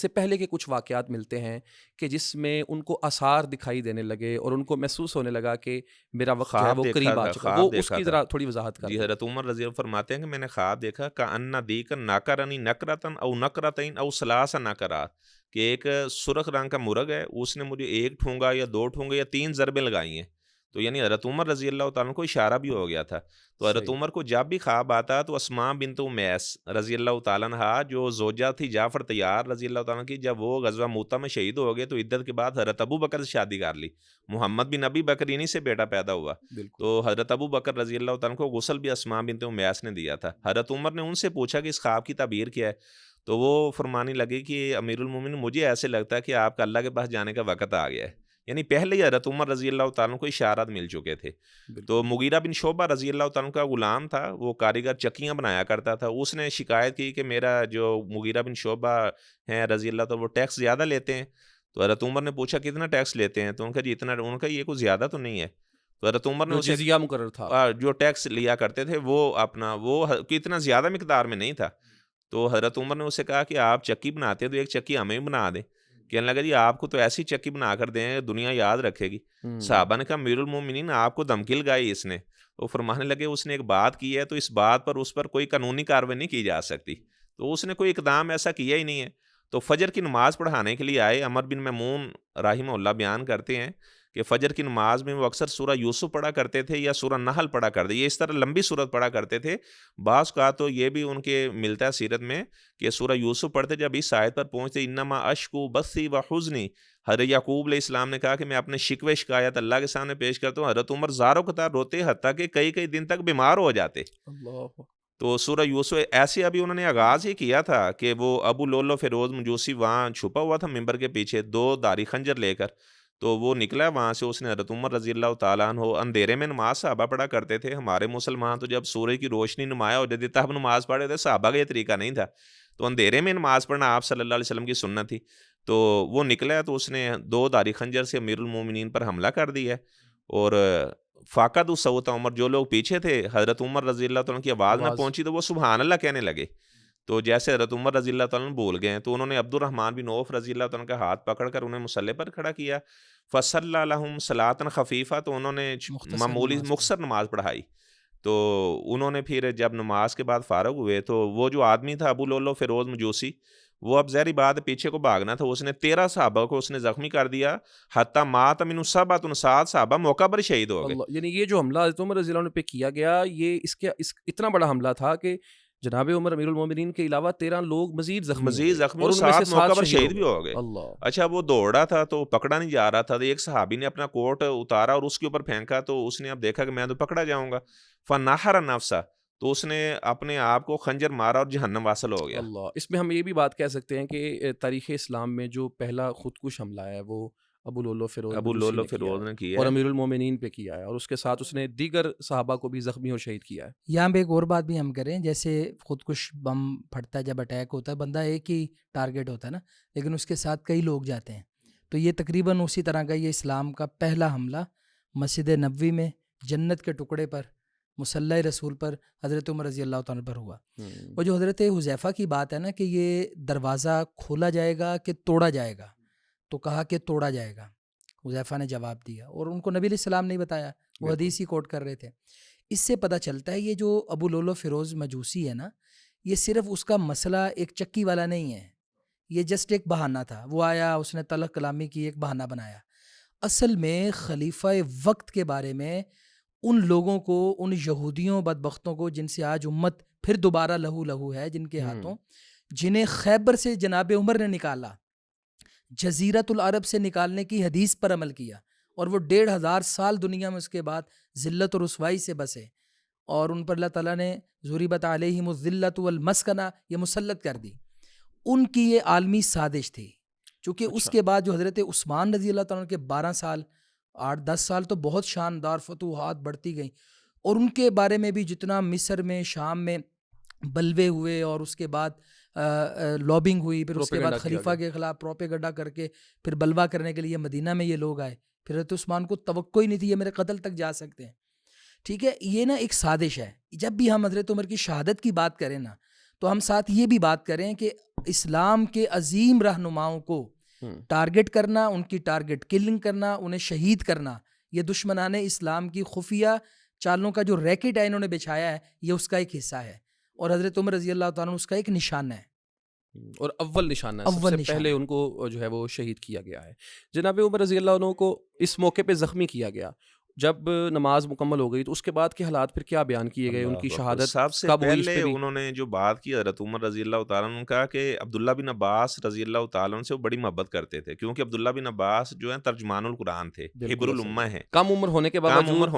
Speaker 2: پہلے کے کچھ واقعات ملتے ہیں کہ جس میں ان کو آثار دکھائی دینے لگے اور ان کو محسوس ہونے لگا کہ میرا وقت جو ہے وہ قریب آ چکا. وہ اس کی ذرا تھوڑی وضاحت کر.
Speaker 3: جی، حضرت عمر رضی اللہ فرماتے ہیں کہ میں نے خواب دیکھا کأن دیکا ناکرنی نکرتن او نکرتین او ثلاث نکرات، کہ ایک سرخ رنگ کا مرغ ہے، اس نے مجھے 1 ٹھونگا یا 2 ٹھونگے یا 3 ضربیں لگائی ہیں. تو یعنی حضرت عمر رضی اللہ تعالیٰ کو اشارہ بھی ہو گیا تھا. تو حضرت عمر کو جب بھی خواب آتا تو اسماء بنت امیس رضی اللہ تعالیٰ عنہا جو زوجہ تھی جعفر طیار رضی اللہ تعالیٰ کی، جب وہ غزوہ موتہ میں شہید ہو گئے تو عدت کے بعد حضرت ابو بکر سے شادی کر لی. محمد بن ابی بکر انہی سے بیٹا پیدا ہوا. تو حضرت ابو بکر رضی اللہ تعالیٰ کو غسل بھی اسماء بنت امیس نے دیا تھا. حضرت عمر نے ان سے پوچھا کہ اس خواب کی تعبیر کیا ہے؟ تو وہ فرمانے لگے کہ امیر المومنین مجھے ایسے لگتا ہے کہ آپ کا اللہ کے پاس جانے کا وقت آ گیا ہے. یعنی پہلے ہی حضرت عمر رضی اللہ تعالیٰ کو اشارات مل چکے تھے. تو مغیرہ بن شعبہ رضی اللہ تعالیٰ کا غلام تھا، وہ کاریگر چکیاں بنایا کرتا تھا. اس نے شکایت کی کہ میرا جو مغیرہ بن شعبہ ہیں رضی اللہ تعالیٰ وہ ٹیکس زیادہ لیتے ہیں. تو حضرت عمر نے پوچھا کتنا ٹیکس لیتے ہیں؟ تو ان کا جی اتنا، ان کا یہ کوئی زیادہ تو نہیں ہے. تو حضرت عمر نے
Speaker 2: جزیہ مقرر تھا، جو
Speaker 3: ٹیکس لیا کرتے تھے وہ اپنا وہ اتنا زیادہ مقدار میں نہیں تھا. تو حضرت عمر نے اسے کہا کہ آپ چکی بناتے ہیں تو ایک چکی ہمیں بنا دیں. کہنے لگا جی آپ کو تو ایسی چکی بنا کر دیں دنیا یاد رکھے گی. صحابہ نے کہا امیر المومنین آپ کو دھمکی لگائی اس نے. وہ فرمانے لگے اس نے ایک بات کی ہے تو اس بات پر اس پر کوئی قانونی کارروائی نہیں کی جا سکتی. تو اس نے کوئی اقدام ایسا کیا ہی نہیں ہے. تو فجر کی نماز پڑھانے کے لیے آئے. عمر بن میمون رحمہ اللہ بیان کرتے ہیں کہ فجر کی نماز میں وہ اکثر سورہ یوسف پڑھا کرتے تھے یا سورہ نحل پڑھا کرتے، یہ اس طرح لمبی صورت پڑھا کرتے تھے. بعض کا تو یہ بھی ان کے ملتا ہے سیرت میں کہ سورہ یوسف پڑھتے جب اس آیت پر پہنچتے انما اشکو بثی و حزنی، حضرت یعقوب علیہ السلام نے کہا کہ میں اپنے شکوے شکایت اللہ کے سامنے پیش کرتا ہوں. حضرت عمر زاروں قطار روتے حتیٰ کہ کئی دن تک بیمار ہو جاتے. تو سورہ یوسف ایسے ابھی انہوں نے آغاز ہی کیا تھا کہ وہ ابو لولو فیروز مجوسی وہاں چھپا ہوا تھا ممبر کے پیچھے 2 دھاری خنجر لے کر. تو وہ نکلا وہاں سے، اس نے حضرت عمر رضی اللہ تعالیٰ عنہ اندھیرے میں نماز صحابہ پڑھا کرتے تھے. ہمارے مسلمان تو جب سورج کی روشنی نمایاں ہو جاتی تب نماز پڑھے تھے، صحابہ کا یہ طریقہ نہیں تھا. تو اندھیرے میں نماز پڑھنا آپ صلی اللہ علیہ وسلم کی سنت تھی. تو وہ نکلا تو اس نے 2 دھاری خنجر سے امیر المومنین پر حملہ کر دیا. اور فاقد الصوت عمر، جو لوگ پیچھے تھے حضرت عمر رضی اللہ تعالیٰ کی آواز نہ پہنچی تو وہ سبحان اللہ کہنے لگے. تو جیسے حضرت عمر رضی اللہ تعالیٰ بول گئے تو انہوں نے عبد الرحمن بن عوف رضی اللہ تعالیٰ کا ہاتھ پکڑ کر انہیں مصلی پر کھڑا کیا. فصلی لہم صلاۃ خفیفہ، تو انہوں نے معمولی مختصر نماز پڑھائی. تو انہوں نے پھر جب نماز کے بعد فارغ ہوئے تو وہ جو آدمی تھا ابو لولو فیروز مجوسی، وہ اب ظاہری بات پیچھے کو بھاگنا تھا، اس نے 13 صحابہ کو اس نے زخمی کر دیا. حتیٰ مات من سبعۃ، 7 صحابہ موقع پر شہید ہو گئے.
Speaker 2: یعنی یہ جو حملہ حضرت عمر رضی اللہ عنہ پہ کیا گیا، یہ اتنا بڑا حملہ تھا کہ جناب عمر امیر المومنین کے علاوہ 13 لوگ مزید زخمی
Speaker 3: اور 7 موقع پر شہید بھی ہو گئے.
Speaker 2: اللہ.
Speaker 3: اچھا وہ دوڑا تھا تو پکڑا نہیں جا رہا تھا, تو ایک صحابی نے اپنا کوٹ اتارا اور اس کے اوپر پھینکا, تو اس نے اب دیکھا کہ میں تو پکڑا جاؤں گا, فنحر نفسا, تو اس نے اپنے آپ کو خنجر مارا اور جہنم واصل ہو گیا.
Speaker 2: اللہ. اس میں ہم یہ بھی بات کہہ سکتے ہیں کہ تاریخ اسلام میں جو پہلا خودکش حملہ ہے وہ ابو لولو فیروز
Speaker 3: نے کیا
Speaker 2: اور امیر المومنین پہ کیا ہے, اور اس کے ساتھ اس نے دیگر صحابہ کو بھی زخمی اور شہید کیا ہے.
Speaker 1: یہاں پہ ایک اور بات بھی ہم کریں, جیسے خودکش بم پھٹتا ہے جب اٹیک ہوتا ہے, بندہ ایک ہی ٹارگیٹ ہوتا ہے نا, لیکن اس کے ساتھ کئی لوگ جاتے ہیں, تو یہ تقریباً اسی طرح کا یہ اسلام کا پہلا حملہ مسجد نبوی میں جنت کے ٹکڑے پر مصلی رسول پر حضرت عمر رضی اللہ تعالیٰ پر ہوا. وہ جو حضرت حذیفہ کی بات ہے نا کہ یہ دروازہ کھولا جائے گا کہ توڑا جائے گا, تو کہا کہ توڑا جائے گا. حذیفہ نے جواب دیا اور ان کو نبی علیہ السلام نہیں بتایا, وہ حدیث ہی کوٹ کر رہے تھے. اس سے پتہ چلتا ہے یہ جو ابو لولو فیروز مجوسی ہے نا, یہ صرف اس کا مسئلہ ایک چکی والا نہیں ہے, یہ جسٹ ایک بہانہ تھا, وہ آیا اس نے تلخ کلامی کی, ایک بہانہ بنایا. اصل میں خلیفہ وقت کے بارے میں ان لوگوں کو, ان یہودیوں بدبختوں کو جن سے آج امت پھر دوبارہ لہو لہو ہے, جن کے ہاتھوں, جنہیں خیبر سے جناب عمر نے نکالا, جزیرت العرب سے نکالنے کی حدیث پر عمل کیا, اور وہ 1500 سال دنیا میں اس کے بعد ذلت و رسوائی سے بسے, اور ان پر اللہ تعالیٰ نے ضربت علیہم الذلۃ والمسکنہ یہ مسلط کر دی. ان کی یہ عالمی سازش تھی, چونکہ اس کے بعد جو حضرت عثمان رضی اللہ تعالیٰ کے 12 سال 8-10 سال تو بہت شاندار فتوحات بڑھتی گئیں, اور ان کے بارے میں بھی جتنا مصر میں شام میں بلوے ہوئے, اور اس کے بعد لابنگ ہوئی, پھر اس کے بعد خلیفہ کے خلاف پروپیگنڈا کر کے پھر بلوا کرنے کے لیے مدینہ میں یہ لوگ آئے. پھر حضرت عثمان کو توقع ہی نہیں تھی یہ میرے قتل تک جا سکتے ہیں. ٹھیک ہے, یہ نا ایک سازش ہے. جب بھی ہم حضرت عمر کی شہادت کی بات کریں نا, تو ہم ساتھ یہ بھی بات کریں کہ اسلام کے عظیم رہنماؤں کو ٹارگٹ کرنا, ان کی ٹارگٹ کلنگ کرنا, انہیں شہید کرنا, یہ دشمنان اسلام کی خفیہ چالوں کا جو ریکٹ ہے انہوں نے بچھایا ہے, یہ اس کا ایک حصہ ہے, اور حضرت عمر رضی اللہ تعالیٰ اس کا ایک نشانہ ہے,
Speaker 2: اور اول نشانہ ہے, سب سے پہلے ان کو جو ہے وہ شہید کیا گیا ہے. جناب عمر رضی اللہ عنہ کو اس موقع پہ زخمی کیا گیا. جب نماز مکمل ہو گئی تو اس کے بعد کے حالات پھر کیا بیان کیے گئے, ان کی شہادت
Speaker 3: سب سے پہلے انہوں نے جو بات کی حضرت عمر رضی اللہ تعالیٰ عنہ, کہا کہ عبداللہ بن عباس رضی اللہ تعالیٰ عنہ سے وہ بڑی محبت کرتے تھے, کیونکہ عبداللہ بن عباس جو ہیں ترجمان القرآن تھے, حبر الامہ ہیں,
Speaker 2: کم عمر ہونے کے باوجود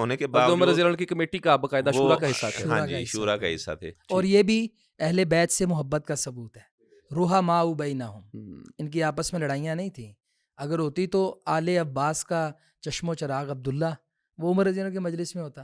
Speaker 2: عمر رضی اللہ عنہ کی کمیٹی کا باقاعدہ شورا کا حصہ تھے.
Speaker 3: ہاں جی, شورا کا حصہ تھے.
Speaker 1: اور یہ بھی اہل بیت سے محبت کا ثبوت ہے. رحماء بینہم, ان کی آپس میں لڑائیاں نہیں تھیں. اگر ہوتی تو آل عباس کا چشم و چراغ عبداللہ وہ عمر رضی اللہ کے مجلس میں ہوتا.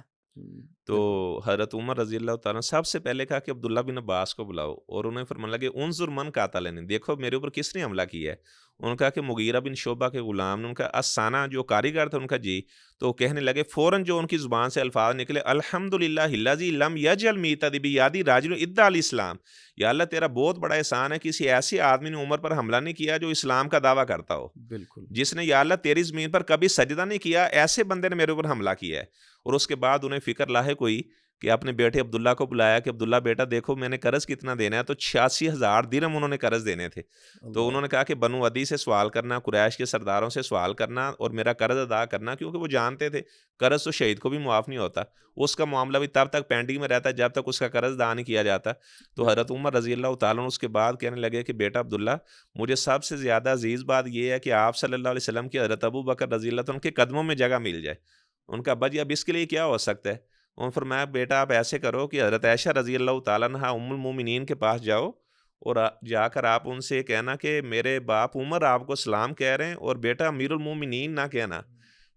Speaker 3: تو حضرت عمر رضی اللہ تعالیٰ سب سے پہلے کہا کہ عبداللہ بن عباس کو بلاؤ, اور انہیں فرمانے لگے انظر من قاتلنی, دیکھو میرے اوپر کس نے حملہ کیا ہے. انہوں نے کہا کہ مغیرہ بن شعبہ کے غلام نے. ان کا اسانہ جو کاریگر تھا ان کا جی, تو کہنے لگے فوراً جو ان کی زبان سے الفاظ نکلے, الحمدللہ الذی لم یجعل میتۃ بیدی راجل ادعی الاسلام, یا اللہ تیرا بہت بڑا احسان ہے کسی ایسے آدمی نے عمر پر حملہ نہیں کیا جو اسلام کا دعویٰ کرتا ہو.
Speaker 2: بالکل,
Speaker 3: جس نے یا اللہ تیری زمین پر کبھی سجدہ نہیں کیا, ایسے بندے نے میرے اوپر حملہ کیا ہے. اور اس کے بعد انہیں فکر لاحق ہوئی کہ اپنے بیٹے عبداللہ کو بلایا کہ عبداللہ بیٹا دیکھو میں نے قرض کتنا دینا ہے, تو 86,000 درہم انہوں نے قرض دینے تھے. تو انہوں نے کہا کہ بنو عدی سے سوال کرنا, قریش کے سرداروں سے سوال کرنا, اور میرا قرض ادا کرنا, کیونکہ وہ جانتے تھے قرض تو شہید کو بھی معاف نہیں ہوتا, اس کا معاملہ بھی تب تک پینڈنگ میں رہتا ہے جب تک اس کا قرض ادا نہیں کیا جاتا. تو حضرت عمر رضی اللہ تعالیٰ اس کے بعد کہنے لگے کہ بیٹا عبداللہ, مجھے سب سے زیادہ عزیز بات یہ ہے کہ آپ صلی اللہ علیہ وسلم کی حضرت ابو بکر رضی اللہ عنہ کے قدموں میں جگہ مل جائے. ان کا بجی اب اس کے لیے کیا ہو سکتا ہے. انہوں نے فرمایا بیٹا آپ ایسے کرو کہ حضرت عائشہ رضی اللہ تعالیٰ عنہا ام المومنین کے پاس جاؤ, اور جا کر آپ ان سے کہنا کہ میرے باپ عمر آپ کو سلام کہہ رہے ہیں, اور بیٹا امیر المومنین نہ کہنا.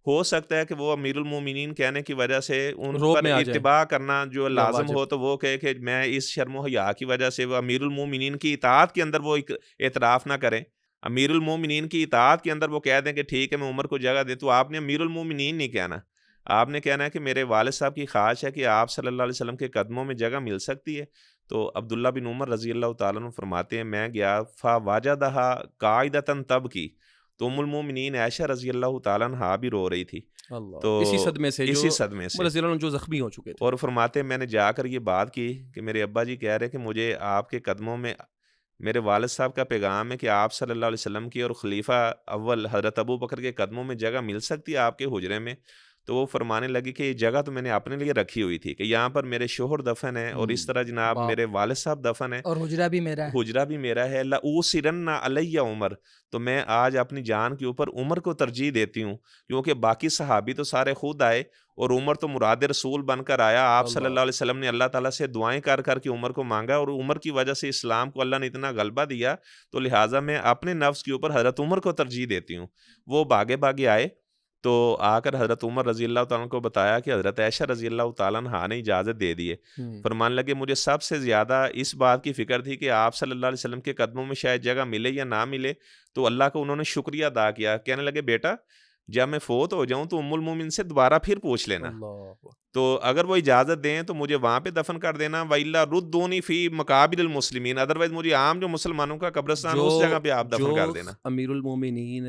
Speaker 3: ہو سکتا ہے کہ وہ امیر المومنین کہنے کی وجہ سے ان پر اتباع کرنا جو لازم ہو, تو وہ کہے کہ میں اس شرم و حیا کی وجہ سے وہ امیر المومنین کی اطاعت کے اندر وہ اعتراف نہ کریں. امیر المومنین کی اطاعت کے اندر وہ کہہ دیں کہ ٹھیک ہے میں عمر کو جگہ دے, تو آپ نے امیر المومنین نہیں کہنا. آپ نے کہنا ہے کہ میرے والد صاحب کی خواہش ہے کہ آپ صلی اللہ علیہ وسلم کے قدموں میں جگہ مل سکتی ہے. تو عبداللہ بن عمر رضی اللہ تعالیٰ عنہ فرماتے ہیں میں گیا فواجدہا قاعدۃ تب کی, تو ام المومنین عائشہ رضی اللہ تعالیٰ عنہا بھی رو رہی تھی.
Speaker 2: تو اسی صدمے سے
Speaker 3: رضی اللہ عنہ
Speaker 2: جو زخمی ہو چکے تھے.
Speaker 3: اور فرماتے ہیں میں نے جا کر یہ بات کی کہ میرے ابا جی کہہ رہے کہ مجھے آپ کے قدموں میں, میرے والد صاحب کا پیغام ہے کہ آپ صلی اللہ علیہ وسلم کی اور خلیفہ اول حضرت ابو بکر کے قدموں میں جگہ مل سکتی ہے آپ کے حجرے میں. تو وہ فرمانے لگی کہ یہ جگہ تو میں نے اپنے لیے رکھی ہوئی تھی کہ یہاں پر میرے شوہر دفن ہیں اور اس طرح جناب میرے والد صاحب دفن ہیں
Speaker 1: اور حجرہ بھی میرا ہے،
Speaker 3: حجرہ بھی میرا ہے. لَأُوسِرَنَّ عَلَيَّ عمر، تو میں آج اپنی جان کے اوپر عمر کو ترجیح دیتی ہوں، کیونکہ باقی صحابی تو سارے خود آئے اور عمر تو مراد رسول بن کر آیا. آپ صلی اللہ علیہ وسلم نے اللہ تعالیٰ سے دعائیں کر کر کے عمر کو مانگا اور عمر کی وجہ سے اسلام کو اللہ نے اتنا غلبہ دیا، تو لہٰذا میں اپنے نفس کے اوپر حضرت عمر کو ترجیح دیتی ہوں. وہ بھاگے بھاگے آئے تو آ کر حضرت عمر رضی اللہ تعالیٰ کو بتایا کہ حضرت عائشہ رضی اللہ تعالیٰ عنہا نے اجازت دے دی ہے. فرمان لگے مجھے سب سے زیادہ اس بات کی فکر تھی کہ آپ صلی اللہ علیہ وسلم کے قدموں میں شاید جگہ ملے یا نہ ملے، تو اللہ کو انہوں نے شکریہ ادا کیا. کہنے لگے بیٹا جب میں فوت ہو جاؤں تو ام المومن سے دوبارہ پھر پوچھ لینا، تو اگر وہ اجازت دیں تو مجھے وہاں پہ دفن کر دینا، وَإِلَّا رُدُّونِي فِي مَقَابِرِ الْمُسْلِمِينَ، ادروائز مجھے عام جو مسلمانوں کا قبرستان اس جگہ پہ آپ دفن کر دینا.
Speaker 2: امیر المومنین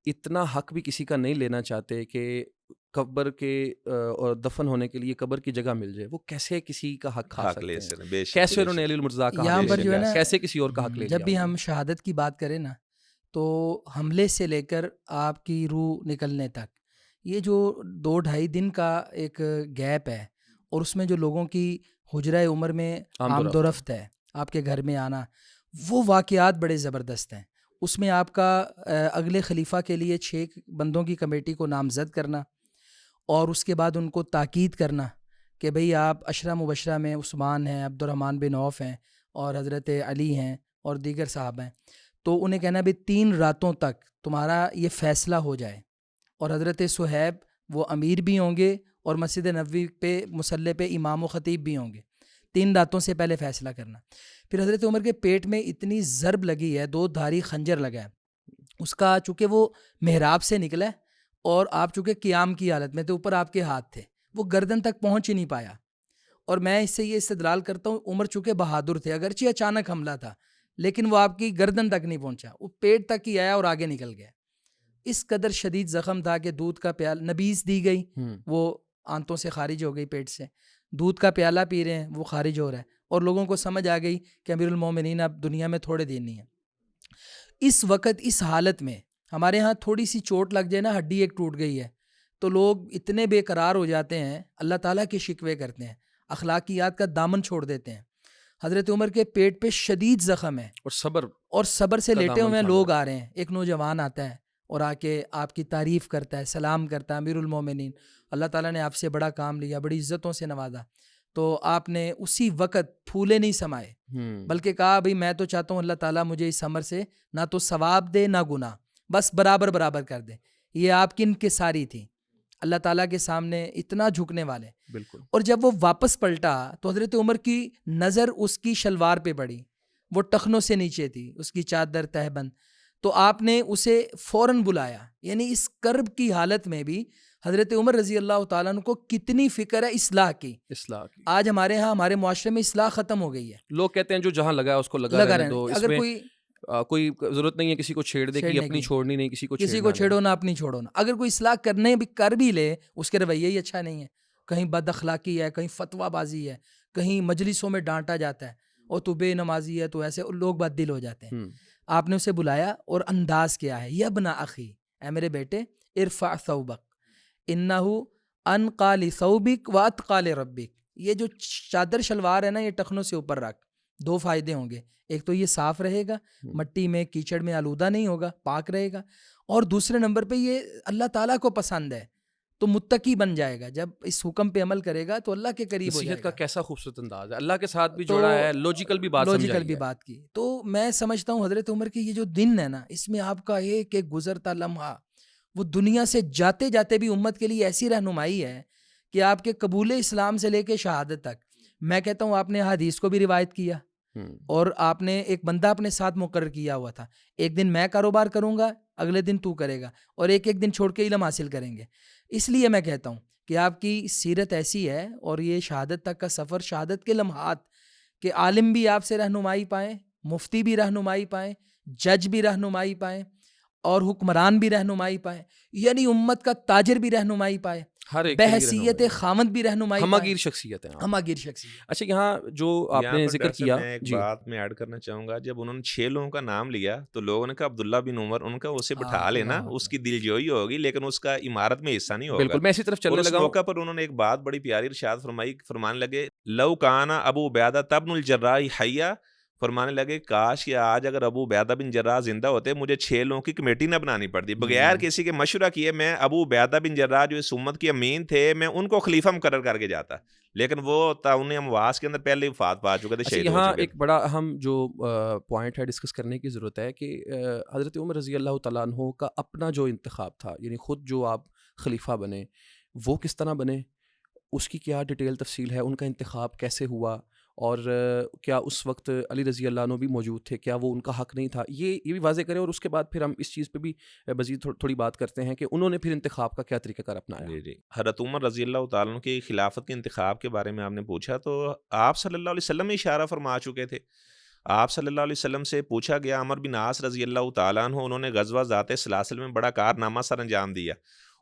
Speaker 2: اتنا حق بھی کسی کا نہیں لینا چاہتے کہ قبر کے اور دفن ہونے کے لیے قبر کی جگہ مل جائے، وہ کیسے کسی کا حق کھا سکتے ہیں؟ کیسے انہوں نے علی المرتضیٰ کا
Speaker 1: یہاں پر جو ہے نا
Speaker 2: کیسے کسی اور کا حق لے لیا؟
Speaker 1: جب بھی ہم شہادت کی بات کریں نا تو حملے سے لے کر آپ کی روح نکلنے تک یہ جو 2-2.5 دن کا ایک گیپ ہے، اور اس میں جو لوگوں کی حجرہ عمر میں آمد و رفت ہے، آپ کے گھر میں آنا، وہ واقعات بڑے زبردست ہیں. اس میں آپ کا اگلے خلیفہ کے لیے 6 بندوں کی کمیٹی کو نامزد کرنا اور اس کے بعد ان کو تاکید کرنا کہ بھئی آپ عشرہ مبشرہ میں عثمان ہیں، عبد الرحمن بن عوف ہیں اور حضرت علی ہیں اور دیگر صاحب ہیں، تو انہیں کہنا بھی 3 راتوں تک تمہارا یہ فیصلہ ہو جائے. اور حضرت صہیب وہ امیر بھی ہوں گے اور مسجد نبوی پہ مصلی پہ امام و خطیب بھی ہوں گے. 3 راتوں سے پہلے فیصلہ کرنا. پھر حضرت عمر کے پیٹ میں اتنی ضرب لگی ہے، 2 دھاری خنجر لگا ہے، اس کا چونکہ وہ محراب سے نکلا ہے اور آپ چونکہ قیام کی حالت میں تھے، اوپر آپ کے ہاتھ تھے، وہ گردن تک پہنچ ہی نہیں پایا. اور میں اس سے یہ استدلال کرتا ہوں عمر چونکہ بہادر تھے، اگرچہ اچانک حملہ تھا لیکن وہ آپ کی گردن تک نہیں پہنچا، وہ پیٹ تک ہی آیا اور آگے نکل گیا. اس قدر شدید زخم تھا کہ دودھ کا پیالہ نبیذ دی گئی، وہ آنتوں سے خارج ہو گئی، پیٹ سے دودھ کا پیالہ پی رہے ہیں، وہ خارج ہو رہا ہے، اور لوگوں کو سمجھ آ گئی کہ امیر المومنین اب دنیا میں تھوڑے دن نہیں ہیں. اس وقت اس حالت میں ہمارے ہاں تھوڑی سی چوٹ لگ جائے نا، ہڈی ایک ٹوٹ گئی ہے تو لوگ اتنے بے قرار ہو جاتے ہیں، اللہ تعالیٰ کے شکوے کرتے ہیں، اخلاقیات کا دامن چھوڑ دیتے ہیں. حضرت عمر کے پیٹ پہ شدید زخم ہے اور صبر سے لیٹے ہوئے لوگ آ رہے ہیں. ایک نوجوان آتا ہے اور آ کے آپ کی تعریف کرتا ہے، سلام کرتا ہے، امیر المومنین اللہ تعالیٰ نے آپ سے بڑا کام لیا، بڑی عزتوں سے نوازا. تو آپ نے اسی وقت پھولے نہیں سمائے بلکہ کہا بھئی میں تو چاہتا ہوں اللہ تعالیٰ مجھے اس عمر سے نہ تو ثواب دے نہ گناہ، بس برابر برابر کر دے. یہ آپ کی انکساری تھی، اللہ تعالیٰ کے سامنے اتنا جھکنے والے.
Speaker 2: بالکل.
Speaker 1: اور جب وہ واپس پلٹا تو حضرت عمر کی نظر اس کی شلوار پہ پڑی، وہ ٹخنوں سے نیچے تھی، اس کی چادر تہبند. تو آپ نے اسے فوراً بلایا. یعنی اس کرب کی حالت میں بھی حضرت عمر رضی اللہ تعالیٰ عنہ کو کتنی فکر ہے اصلاح کی. آج ہمارے ہاں ہمارے معاشرے میں اصلاح ختم ہو گئی ہے.
Speaker 2: لوگ کہتے ہیں جو جہاں لگا ہے اس کو لگا رہنے دو، اس
Speaker 1: اگر
Speaker 2: میں کوئی ضرورت نہیں ہے کسی کو چھیڑ دے کی، اپنی چھوڑنی نہیں، کسی کو
Speaker 1: چھیڑو نہ اپنی چھوڑو نہ. اگر کوئی اصلاح کرنے بھی کر بھی لے اس کے رویہ ہی اچھا نہیں ہے، کہیں بد اخلاقی ہے، کہیں فتویٰ بازی ہے، کہیں مجلسوں میں ڈانٹا جاتا ہے اور تو بے نمازی ہے، تو ایسے لوگ بد دل ہو جاتے ہیں. آپ نے اسے بلایا اور انداز کیا ہے، یا ابن اخی، اے میرے بیٹے، ارفع ثوبک انہ انقی لثوبک واتقی لربک. یہ جو چادر شلوار ہے نا، یہ ٹخنوں سے اوپر رکھ. 2 فائدے ہوں گے، ایک تو یہ صاف رہے گا، مٹی میں کیچڑ میں آلودہ نہیں ہوگا، پاک رہے گا، اور دوسرے نمبر پہ یہ اللہ تعالیٰ کو پسند ہے تو متقی بن جائے گا. جب اس حکم پہ عمل کرے گا تو اللہ کے قریب ہو جائے گا.
Speaker 2: کا کیسا خوبصورت انداز ہے، اللہ کے ساتھ بھی جوڑا ہے، لوجیکل بھی بات
Speaker 1: کی. تو میں سمجھتا ہوں حضرت عمر کے یہ جو دن ہے نا، اس میں آپ کا ایک گزرتا لمحہ وہ دنیا سے جاتے جاتے بھی امت کے لیے ایسی رہنمائی ہے کہ آپ کے قبول اسلام سے لے کے شہادت تک. میں کہتا ہوں آپ نے حدیث کو بھی روایت کیا اور آپ نے ایک بندہ اپنے ساتھ مقرر کیا ہوا تھا، ایک دن میں کاروبار کروں گا، اگلے دن تو کرے گا، اور ایک دن چھوڑ کے علم حاصل کریں گے. اس لیے میں کہتا ہوں کہ آپ کی سیرت ایسی ہے اور یہ شہادت تک کا سفر، شہادت کے لمحات، کہ عالم بھی آپ سے رہنمائی پائیں، مفتی بھی رہنمائی پائیں، جج بھی رہنمائی پائیں، اور حکمران بھی رہنمائی پائے، یعنی امت کا تاجر بھی رہنمائی پائے.
Speaker 2: ہر ایک کے لیے
Speaker 1: بحیثیت خامد بھی رہنمائی
Speaker 2: ہماگیر شخصیت ہے.
Speaker 1: ہماگیر شخصیت.
Speaker 2: اچھا یہاں جو آپ نے ذکر کیا,
Speaker 3: میں ایک بات میں ایڈ کرنا چاہوں گا, جب انہوں نے 6 لوگوں کا نام لیا تو لوگوں نے کہا عبداللہ بن عمر, ان کا اسے بٹھا لینا, اس کی دل جوئی ہوگی لیکن اس کا امارت میں حصہ نہیں ہوگا.
Speaker 2: بالکل, میں اسی طرف چلنے لگا.
Speaker 3: اس موقع پر انہوں نے ایک بات بڑی پیاری ارشاد فرمائی, فرمانے لگے لو کان ابو عبیدہ تبن الجراح حیہ, فرمانے لگے کاش کہ آج اگر ابو عبیدہ بن جراح زندہ ہوتے مجھے 6 لوگوں کی کمیٹی نہ بنانی پڑتی, بغیر کسی کے مشورہ کیے میں ابو عبیدہ بن جراح جو اس امت کے امین تھے میں ان کو خلیفہ مقرر کر کے جاتا, لیکن وہ تعاون امواس کے اندر پہلے وفات پا چکے تھے, شہید ہو چکے.
Speaker 2: یہاں ایک بڑا اہم جو پوائنٹ ہے ڈسکس کرنے کی ضرورت ہے کہ حضرت عمر رضی اللہ تعالیٰ عنہ کا اپنا جو انتخاب تھا, یعنی خود جو آپ خلیفہ بنے, وہ کس طرح بنے, اس کی کیا ڈیٹیل تفصیل ہے, ان کا انتخاب کیسے ہوا, اور کیا اس وقت علی رضی اللہ عنہ بھی موجود تھے, کیا وہ ان کا حق نہیں تھا, یہ بھی واضح کریں. اور اس کے بعد پھر ہم اس چیز پہ بھی مزید تھوڑی بات کرتے ہیں کہ انہوں نے پھر انتخاب کا کیا طریقہ کار اپنایا.
Speaker 3: جی حضرت عمر رضی اللہ تعالیٰ عنہ کی خلافت کے انتخاب کے بارے میں آپ نے پوچھا تو آپ صلی اللہ علیہ وسلم اشارہ فرما چکے تھے. آپ صلی اللہ علیہ وسلم سے پوچھا گیا, عمر بن عاص رضی اللہ تعالیٰ عنہ, انہوں نے غزوہ ذات سلاسل میں بڑا کارنامہ سر انجام دیا.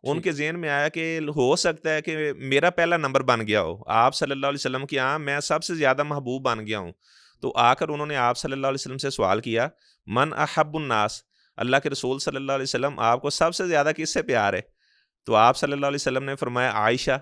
Speaker 3: ان کے ذہن میں آیا کہ ہو سکتا ہے کہ میرا پہلا نمبر بن گیا ہو, آپ صلی اللہ علیہ وسلم کی میں سب سے زیادہ محبوب بن گیا ہوں. تو آ کر انہوں نے آپ صلی اللہ علیہ وسلم سے سوال کیا, من احب الناس, اللہ کے رسول صلی اللہ علیہ وسلم آپ کو سب سے زیادہ کس سے پیار ہے؟ تو آپ صلی اللہ علیہ وسلم نے فرمایا عائشہ,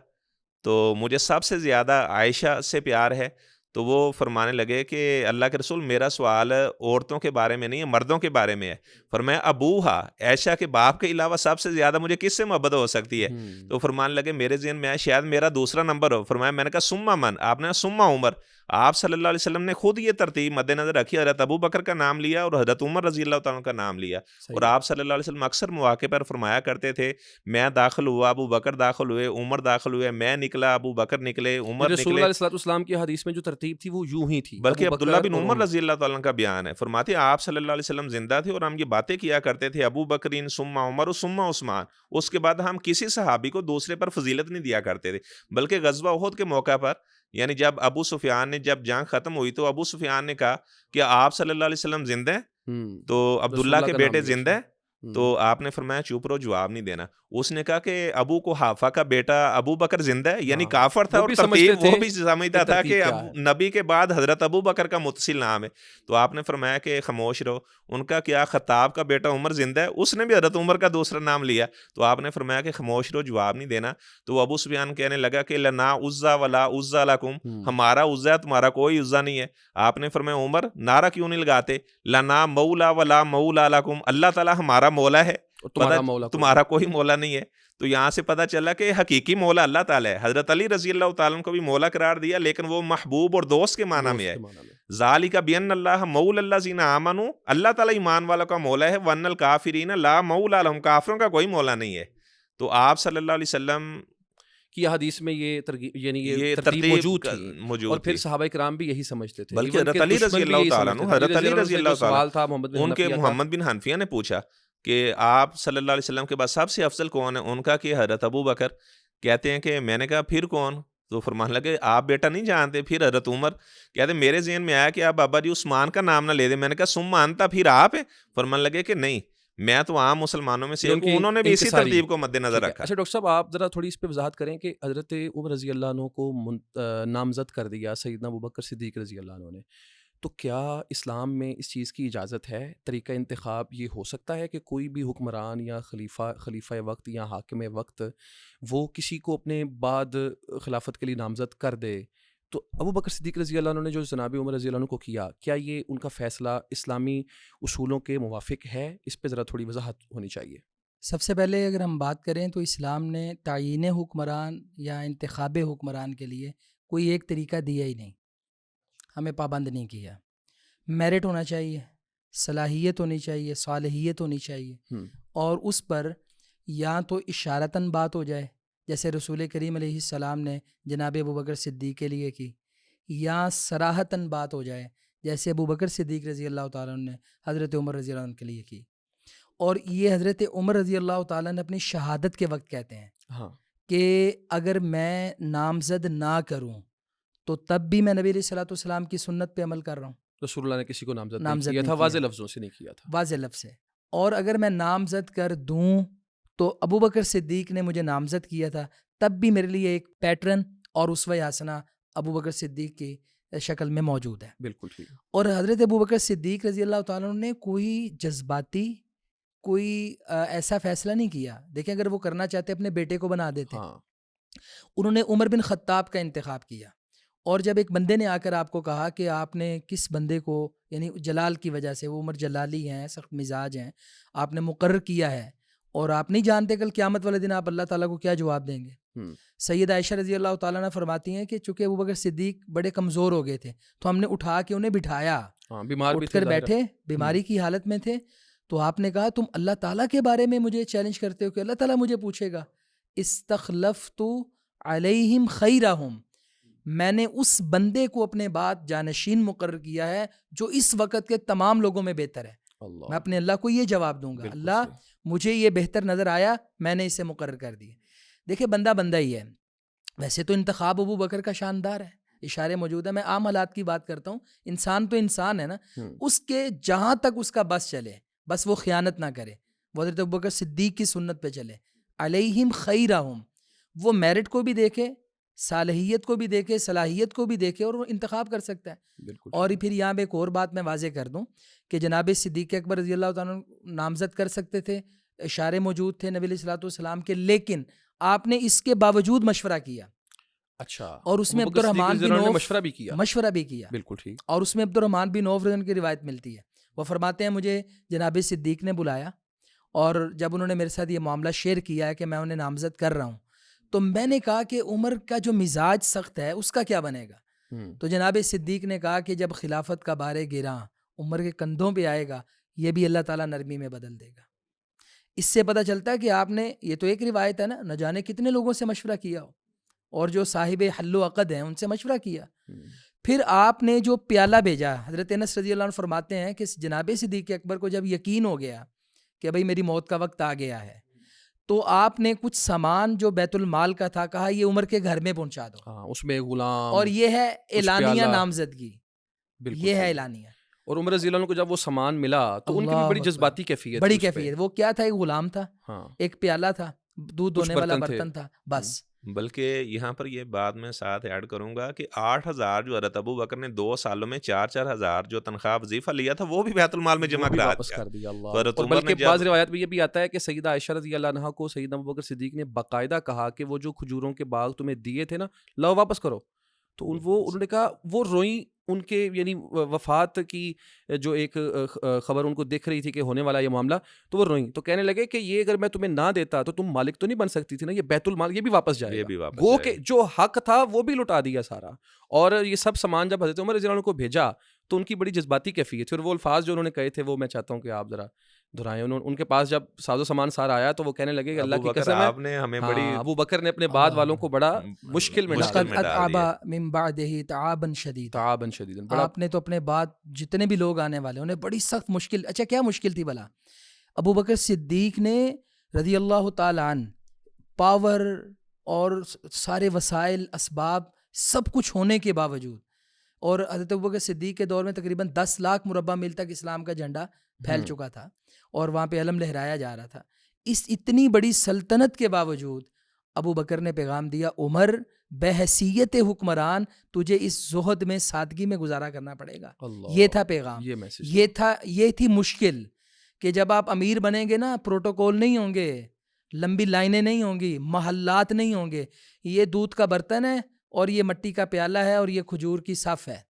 Speaker 3: تو مجھے سب سے زیادہ عائشہ سے پیار ہے. تو وہ فرمانے لگے کہ اللہ کے رسول میرا سوال عورتوں کے بارے میں نہیں ہے, مردوں کے بارے میں ہے. فرمایا ابوہا, عائشہ کے باپ کے علاوہ سب سے زیادہ مجھے کس سے محبت ہو سکتی ہے؟ تو فرمانے لگے میرے ذہن میں آیا شاید میرا دوسرا نمبر ہو. فرمایا میں نے کہا سما من, آپ نے سما عمر. آپ صلی اللہ علیہ وسلم نے خود یہ ترتیب مد نظر رکھی, حضرت ابو بکر کا نام لیا اور حضرت عمر رضی اللہ تعالیٰ کا نام لیا. اور آپ صلی اللہ علیہ وسلم اکثر مواقع پر فرمایا کرتے تھے میں داخل ہوا, ابو بکر داخل ہوئے, عمر داخل ہوئے, میں نکلا, ابو بکر نکلے, عمر
Speaker 2: رسول
Speaker 3: نکلے.
Speaker 2: اللہ علیہ السلام کی حدیث میں جو ترتیب تھی وہ یوں ہی تھی,
Speaker 3: بلکہ عبداللہ بن عمر رضی اللہ تعالیٰ کا بیان ہے, فرماتے آپ صلی اللہ علیہ وسلم زندہ تھے اور ہم یہ باتیں کیا کرتے تھے ابو بکرین ثم عمر ثم عثمان, اس کے بعد ہم کسی صحابی کو دوسرے پر فضیلت نہیں دیا کرتے تھے. بلکہ غزوہ احد کے موقع پر, یعنی جب ابو سفیان نے جب جنگ ختم ہوئی تو ابو سفیان نے کہا کہ آپ صلی اللہ علیہ وسلم زندہ ہیں, تو عبداللہ کے بیٹے زندہ ہیں, تو آپ نے فرمایا چپ رہو, جواب نہیں دینا. اس نے کہا کہ ابو قحافہ کا بیٹا ابو بکر زندہ ہے, یعنی کافر تھا, اور ترتیب وہ بھی سمجھتا تھا کہ نبی کے بعد حضرت ابو بکر کا متصل نام ہے. تو آپ نے فرمایا کہ خاموش رہو. ان کا کیا خطاب کا بیٹا عمر زندہ ہے, اس نے بھی حضرت عمر کا دوسرا نام لیا. تو آپ نے فرمایا کہ خاموش رہو, جواب نہیں دینا. تو ابو سفیان کہنے لگا کہ لنا عزا ولا عزا لکم, ہمارا عزا ہے تمہارا کوئی عزا نہیں ہے. آپ نے فرمایا عمر نعرہ کیوں نہیں لگاتے, لنا مولا ولا مولا لکم, اللہ تعالیٰ ہمارا مولا ہے, تمہارا کوئی مولا نہیں ہے. تو یہاں سے پتہ چلا کہ حقیقی مولا اللہ تعالیٰ ہے. حضرت علی رضی اللہ تعالیٰ کو بھی مولا قرار دیا, لیکن وہ محبوب اور دوست کے معنی میں ہے. ذالک بین اللہ مولا الذین آمنوا, اللہ تعالیٰ ایمان والوں کا مولا ہے, وان الکافرین لا مولا لہم, کافروں کا کوئی مولا نہیں ہے. تو آپ صلی اللہ علیہ وسلم
Speaker 2: کی حدیث میں یہ ترغیب, یعنی یہ ترتیب موجود تھی, اور پھر صحابہ کرام بھی یہی سمجھتے تھے.
Speaker 3: بلکہ حضرت علی رضی اللہ تعالیٰ عنہ, حضرت علی رضی اللہ تعالیٰ ان کے محمد بن حنفیہ نے پوچھا کہ آپ صلی اللہ علیہ وسلم کے بعد سب سے افضل کون ہے؟ ان کا کہ حضرت ابو بکر. کہتے ہیں کہ میں نے کہا پھر کون؟ تو فرمان لگے آپ بیٹا نہیں جانتے. پھر حضرت عمر. کہتے میرے ذہن میں آیا کہ آپ بابا جی عثمان کا نام نہ لے دیں. میں نے کہا ثم انت, پھر آپ ہیں؟ فرمان لگے کہ نہیں, میں تو عام مسلمانوں میں سے. انہوں نے بھی اسی ترتیب کو مد نظر رکھا.
Speaker 2: اچھا ڈاکٹر صاحب, آپ ذرا تھوڑی اس پہ وضاحت کریں کہ حضرت عمر رضی اللہ عنہ کو نامزد کر دیا سیدنا ابوبکر صدیق رضی اللہ عنہ نے, تو کیا اسلام میں اس چیز کی اجازت ہے؟ طریقہ انتخاب یہ ہو سکتا ہے کہ کوئی بھی حکمران یا خلیفہ وقت یا حاکم وقت وہ کسی کو اپنے بعد خلافت کے لیے نامزد کر دے؟ تو ابو بکر صدیق رضی اللہ عنہ نے جو جناب عمر رضی اللہ عنہ کو کیا یہ ان کا فیصلہ اسلامی اصولوں کے موافق ہے؟ اس پہ ذرا تھوڑی وضاحت ہونی چاہیے.
Speaker 1: سب سے پہلے اگر ہم بات کریں تو اسلام نے تعیین حکمران یا انتخاب حکمران کے لیے کوئی ایک طریقہ دیا ہی نہیں, ہمیں پابند نہیں کیا. میرٹ ہونا چاہیے, صلاحیت ہونی چاہیے, صالحیت ہونی چاہیے, اور اس پر یا تو اشارتاً بات ہو جائے جیسے رسول کریم علیہ السلام نے جناب ابوبکر صدیق کے لیے کی, یا صراحتاً بات ہو جائے جیسے ابوبکر صدیق رضی اللہ تعالیٰ عنہ نے حضرت عمر رضی اللہ عنہ کے لیے کی. اور یہ حضرت عمر رضی اللہ تعالیٰ نے اپنی شہادت کے وقت کہتے ہیں کہ اگر میں نامزد نہ کروں تو تب بھی میں نبی علیہ الصلوۃ والسلام کی سنت پہ عمل کر رہا ہوں.
Speaker 2: رسول اللہ نے کسی کو نامزد نہیں کیا تھا, واضح لفظوں سے نہیں کیا تھا,
Speaker 1: واضح لفظ سے. اور اگر میں نامزد کر دوں تو ابو بکر صدیق نے مجھے نامزد کیا تھا، تب بھی میرے لیے ایک پیٹرن اور اسوہ حسنہ ابو بکر صدیق کی شکل میں موجود ہے.
Speaker 2: بالکل ٹھیک.
Speaker 1: اور حضرت ابو بکر صدیق رضی اللہ تعالیٰ عنہ نے کوئی جذباتی کوئی ایسا فیصلہ نہیں کیا. دیکھیں اگر وہ کرنا چاہتے اپنے بیٹے کو بنا دیتے. انہوں نے عمر بن خطاب کا انتخاب کیا. اور جب ایک بندے نے آ کر آپ کو کہا کہ آپ نے کس بندے کو، یعنی جلال کی وجہ سے، وہ عمر جلالی ہیں، سخت مزاج ہیں، آپ نے مقرر کیا ہے اور آپ نہیں جانتے کل قیامت والے دن آپ اللہ تعالیٰ کو کیا جواب دیں گے. سیدہ عائشہ رضی اللہ تعالیٰ عنہ فرماتی ہیں کہ چونکہ ابو بکر صدیق بڑے کمزور ہو گئے تھے تو ہم نے اٹھا کے انہیں بٹھایا، اٹھ کر بیٹھے، بیماری کی حالت میں تھے. تو آپ نے کہا تم اللہ تعالیٰ کے بارے میں مجھے چیلنج کرتے ہو کہ اللہ تعالیٰ مجھے پوچھے گا. استخلفت علیہم خیرہم، میں نے اس بندے کو اپنے بعد جانشین مقرر کیا ہے جو اس وقت کے تمام لوگوں میں بہتر ہے. میں اپنے اللہ کو یہ جواب دوں گا، اللہ مجھے یہ بہتر نظر آیا، میں نے اسے مقرر کر دیا. دیکھیں بندہ بندہ ہی ہے. ویسے تو انتخاب ابو بکر کا شاندار ہے، اشارے موجود ہے. میں عام حالات کی بات کرتا ہوں. انسان تو انسان ہے نا، اس کے جہاں تک اس کا بس چلے، بس وہ خیانت نہ کرے، وہ حضرت ابو بکر صدیق کی سنت پہ چلے. علیہم خیرہم، وہ میرٹ کو بھی دیکھے، صالحیت کو بھی دیکھے، صلاحیت کو بھی دیکھے اور وہ انتخاب کر سکتا ہے. اور پھر یہاں پہ ایک اور بات میں واضح کر دوں کہ جناب صدیق اکبر رضی اللہ تعالیٰ نامزد کر سکتے تھے، اشارے موجود تھے نبی علیہ الصلوۃ والسلام کے، لیکن آپ نے اس کے باوجود مشورہ کیا.
Speaker 2: اچھا.
Speaker 1: اور اس میں عبد الرحمن بن عوف
Speaker 2: مشورہ بھی کیا. بالکل ٹھیک.
Speaker 1: اور اس میں عبد الرحمن بن عوف کی روایت ملتی ہے. وہ فرماتے ہیں مجھے جناب صدیق نے بلایا اور جب انہوں نے میرے ساتھ یہ معاملہ شیئر کیا ہے کہ میں انہیں نامزد کر رہا ہوں، تو میں نے کہا کہ عمر کا جو مزاج سخت ہے اس کا کیا بنے گا. تو جناب صدیق نے کہا کہ جب خلافت کا بارے گراں عمر کے کندھوں پہ آئے گا، یہ بھی اللہ تعالیٰ نرمی میں بدل دے گا. اس سے پتہ چلتا ہے کہ آپ نے، یہ تو ایک روایت ہے نا، نہ جانے کتنے لوگوں سے مشورہ کیا ہو اور جو صاحب حل و عقد ہیں ان سے مشورہ کیا. پھر آپ نے جو پیالہ بھیجا، حضرت انس رضی اللہ عنہ فرماتے ہیں کہ جناب صدیق اکبر کو جب یقین ہو گیا کہ بھائی میری موت کا وقت آ گیا ہے، تو آپ نے کچھ سامان جو بیت المال کا تھا کہا یہ عمر کے گھر میں پہنچا دو.
Speaker 2: اس میں غلام،
Speaker 1: اور یہ ہے اعلانیہ نامزدگی. یہ ہے اعلانیہ.
Speaker 2: اور عمر رضی اللہ عنہ کو جب وہ سامان ملا تو ان کی بھی بڑی جذباتی کیفیت،
Speaker 1: بڑی کیفیت. وہ کیا تھا؟ ایک غلام تھا، ایک پیالہ تھا، دودھ دھونے والا برتن تھا، بس.
Speaker 3: بلکہ یہاں پر یہ بات میں ساتھ ایڈ کروں گا کہ 8,000 جو حضرت ابو بکر نے 2 سالوں میں 4,000 جو تنخواہ وظیفہ لیا تھا وہ بھی بیت المال میں جمع کر دیا.
Speaker 2: بلکہ بعض روایت میں یہ بھی آتا ہے کہ سیدہ عائشہ رضی اللہ عنہا کو سیدنا ابو بکر صدیق نے باقاعدہ کہا کہ وہ جو کھجوروں کے باغ تمہیں دیے تھے نا، لاؤ واپس کرو. تو انہوں نے کہا، وہ روئیں، ان کے یعنی وفات کی جو ایک خبر ان کو دکھ رہی تھی کہ ہونے والا یہ معاملہ، تو وہ روئیں. تو کہنے لگے کہ یہ اگر میں تمہیں نہ دیتا تو تم مالک تو نہیں بن سکتی تھی نا، یہ بیت المال یہ بھی واپس جائے گا. گو کہ جو حق تھا وہ بھی لٹا دیا سارا. اور یہ سب سامان جب حضرت عمر رضی اللہ عنہ کو بھیجا تو ان کی بڑی جذباتی کیفیت تھی. اور وہ الفاظ جو انہوں نے کہے تھے وہ میں چاہتا ہوں کہ آپ ذرا دہرائیں. ان کے پاس جب ساز و سامان سارا آیا تو وہ کہنے لگے کہ اللہ کی قسم ہے، ابو بکر نے اپنے بعد والوں کو بڑا مشکل میں ڈالا.
Speaker 1: من بعدہ تعابا شدیدا. آپ نے تو اپنے بعد جتنے بھی لوگ آنے والے انہیں بڑی سخت مشکل. اچھا کیا مشکل تھی بھلا؟ ابو بکر صدیق نے رضی اللہ تعالیٰ عنہ پاور اور سارے وسائل، اسباب، سب کچھ ہونے کے باوجود، اور حضرت ابو بکر صدیق کے دور میں تقریباً 10 لاکھ مربع میل تک اسلام کا جھنڈا پھیل چکا تھا اور وہاں پہ علم لہرایا جا رہا تھا. اس اتنی بڑی سلطنت کے باوجود ابو بکر نے پیغام دیا، عمر بحیثیت حکمران تجھے اس زہد میں، سادگی میں گزارا کرنا پڑے گا. یہ تھا پیغام، یہ تھی مشکل کہ جب آپ امیر بنیں گے نا، پروٹوکول نہیں ہوں گے، لمبی لائنیں نہیں ہوں گی، محلات نہیں ہوں گے. یہ دودھ کا برتن ہے اور یہ مٹی کا پیالہ ہے اور یہ کھجور کی صف ہے،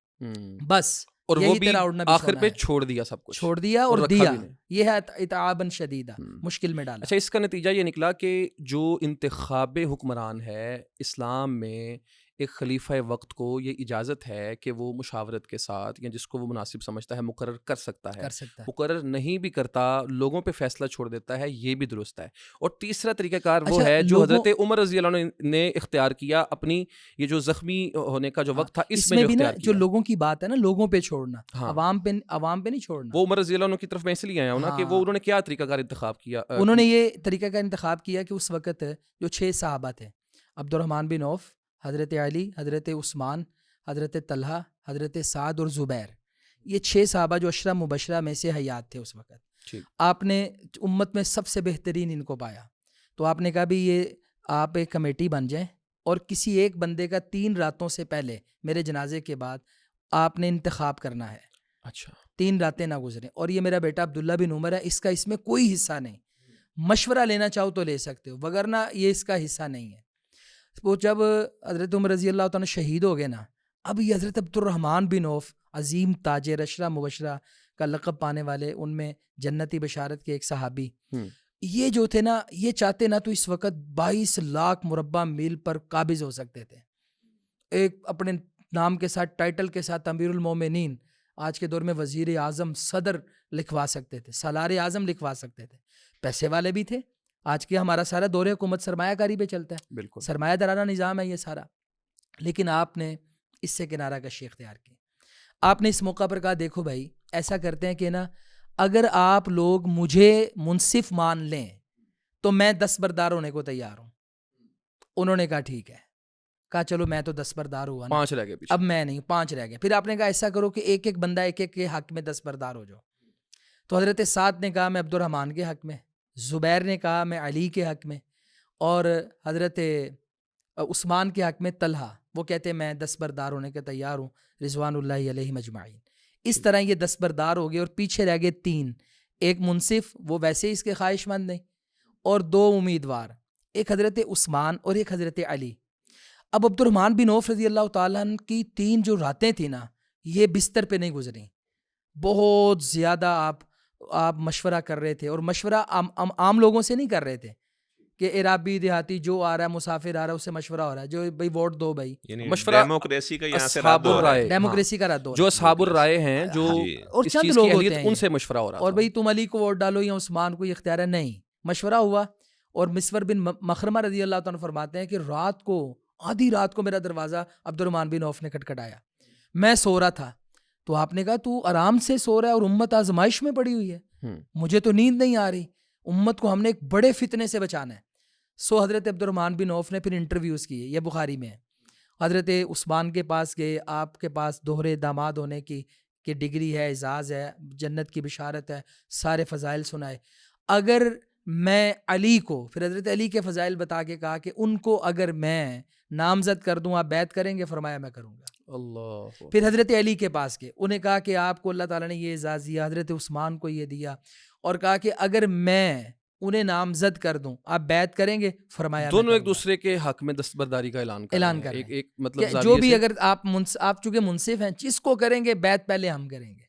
Speaker 1: بس.
Speaker 2: اور وہ بھی آخر پہ چھوڑ دیا، سب کچھ چھوڑ
Speaker 1: دیا اور دیا. یہ ہے اتعابا شدیدا، مشکل میں ڈالا.
Speaker 2: اچھا، اس کا نتیجہ یہ نکلا کہ جو انتخاب حکمران ہے اسلام میں، ایک خلیفہ وقت کو یہ اجازت ہے کہ وہ مشاورت کے ساتھ یا جس کو وہ مناسب سمجھتا ہے مقرر کر سکتا ہے. مقرر نہیں بھی کرتا، لوگوں پہ فیصلہ چھوڑ دیتا ہے، یہ بھی درست ہے. اور تیسرا طریقہ کار وہ ہے جو حضرت عمر رضی اللہ عنہ نے اختیار کیا، اپنی یہ جو زخمی ہونے کا جو وقت تھا اس میں
Speaker 1: بھی نا جو لوگوں کی بات ہے نا، لوگوں پہ چھوڑنا، عوام پہ نہیں چھوڑنا.
Speaker 2: وہ عمر رضی اللہ عنہ کی طرف میں اس لیے آیا ہوں نا کہ وہ انہوں نے کیا طریقہ کار انتخاب کیا.
Speaker 1: انہوں نے یہ طریقہ کار انتخاب کیا کہ اس وقت جو 6 صحابہ تھے، عبد الرحمن بن عوف، حضرت علی، حضرت عثمان، حضرت طلحہ، حضرت سعد اور زبیر، یہ 6 صحابہ جو عشرہ مبشرہ میں سے حیات تھے اس وقت. آپ نے امت میں سب سے بہترین ان کو پایا. تو آپ نے کہا بھی یہ آپ ایک کمیٹی بن جائیں اور کسی ایک بندے کا 3 راتوں سے پہلے میرے جنازے کے بعد آپ نے انتخاب کرنا ہے.
Speaker 2: اچھا
Speaker 1: 3 راتیں نہ گزریں. اور یہ میرا بیٹا عبداللہ بن عمر ہے, اس میں کوئی حصہ نہیں. مشورہ لینا چاہو تو لے سکتے ہو, وگرنہ یہ اس کا حصہ نہیں ہے. وہ جب حضرت عمر رضی اللہ تعالیٰ شہید ہو گئے نا, اب یہ حضرت عبد الرحمن بن عوف عظیم تاجر عشرہ مبشرہ کا لقب پانے والے, ان میں جنتی بشارت کے ایک صحابی, یہ جو تھے نا, یہ چاہتے نا تو اس وقت 22 لاکھ مربع میل پر قابض ہو سکتے تھے. ایک اپنے نام کے ساتھ ٹائٹل کے ساتھ امیر المومنین, آج کے دور میں وزیر اعظم, صدر لکھوا سکتے تھے, سالار اعظم لکھوا سکتے تھے. پیسے والے بھی تھے. آج کے ہمارا سارا دور حکومت سرمایہ کاری پہ چلتا ہے,
Speaker 2: بالکل
Speaker 1: سرمایہ دارانہ نظام ہے یہ سارا. لیکن آپ نے اس سے کنارہ کشی اختیار کی. آپ نے اس موقع پر کہا دیکھو بھائی ایسا کرتے ہیں کہ نا اگر آپ لوگ مجھے منصف مان لیں تو میں دستبردار ہونے کو تیار ہوں. انہوں نے کہا ٹھیک ہے. کہا چلو میں تو دستبردار ہوا نا,
Speaker 2: 5 رہ گئے پیچھے.
Speaker 1: اب میں نہیں, 5 رہ گئے. پھر آپ نے کہا ایسا کرو کہ ایک ایک بندہ ایک ایک کے حق میں دستبردار ہو جاؤ. تو حضرت سعد نے کہا میں عبد الرحمن کے حق میں, زبیر نے کہا میں علی کے حق میں, اور حضرت عثمان کے حق میں طلحہ, وہ کہتے میں دستبردار ہونے کے تیار ہوں رضوان اللہ علیہ مجمعین. اس طرح یہ دستبردار ہو گئے اور پیچھے رہ گئے 3, ایک منصف وہ ویسے ہی اس کے خواہش مند نہیں, اور 2 امیدوار, ایک حضرت عثمان اور ایک حضرت علی. اب عبد الرحمن بن عوف رضی اللہ تعالیٰ عنہ کی 3 جو راتیں تھیں نا, یہ بستر پہ نہیں گزریں. بہت زیادہ آپ مشورہ کر رہے تھے, اور مشورہ عام لوگوں سے نہیں کر رہے تھے کہ عرابی دیہاتی جو آ رہا ہے, مسافر آ رہا ہے, اس سے مشورہ ہو رہا ہے جو بھائی ووٹ دو بھائی.
Speaker 2: مشورہ
Speaker 3: ڈیموکریسی کا یہاں سے
Speaker 2: اصحاب الرائے,
Speaker 1: ڈیموکریسی کا رد ہو
Speaker 2: جو اصحاب الرائے ہیں, جو
Speaker 1: اور
Speaker 2: اس
Speaker 1: چند
Speaker 2: چیز
Speaker 1: لوگ
Speaker 2: کی
Speaker 1: ہوتے
Speaker 2: اہلیت
Speaker 1: ہیں
Speaker 2: ان سے مشورہ ہو رہا تھا.
Speaker 1: اور بھائی تم علی کو ووٹ ڈالو یا عثمان کو, یہ اختیار ہے نہیں. مشورہ ہوا, اور مسور بن مخرمہ رضی اللہ تعالیٰ فرماتے ہیں کہ رات کو, آدھی رات کو میرا دروازہ عبد الرحمن بن عوف نے کھٹکھٹایا. میں سو رہا تھا, تو آپ نے کہا تو آرام سے سو رہا ہے اور امت آزمائش میں پڑی ہوئی ہے, مجھے تو نیند نہیں آ رہی, امت کو ہم نے ایک بڑے فتنے سے بچانا ہے. سو حضرت عبد الرحمن بن عوف نے پھر انٹرویوز کیے, یہ بخاری میں ہے. حضرت عثمان کے پاس گئے, آپ کے پاس دوہرے داماد ہونے کی ڈگری ہے, اعزاز ہے, جنت کی بشارت ہے, سارے فضائل سنائے. اگر میں علی کو, پھر حضرت علی کے فضائل بتا کے کہا کہ ان کو اگر میں نامزد کر دوں آپ بیعت کریں گے؟ فرمایا میں کروں گا.
Speaker 2: اللہ.
Speaker 1: پھر حضرت علی کے پاس گئے, انہیں کہا کہ آپ کو اللہ تعالیٰ نے یہ اعزاز دیا, حضرت عثمان کو یہ دیا, اور کہا کہ اگر میں انہیں نامزد کر دوں آپ بیعت کریں گے؟ فرمایا
Speaker 2: دونوں ایک دوسرے کے حق میں دستبرداری کا اعلان کر رہے ہیں. ایک مطلب
Speaker 1: جو بھی, اگر آپ چونکہ منصف ہیں, جس کو کریں گے بیعت پہلے ہم کریں گے.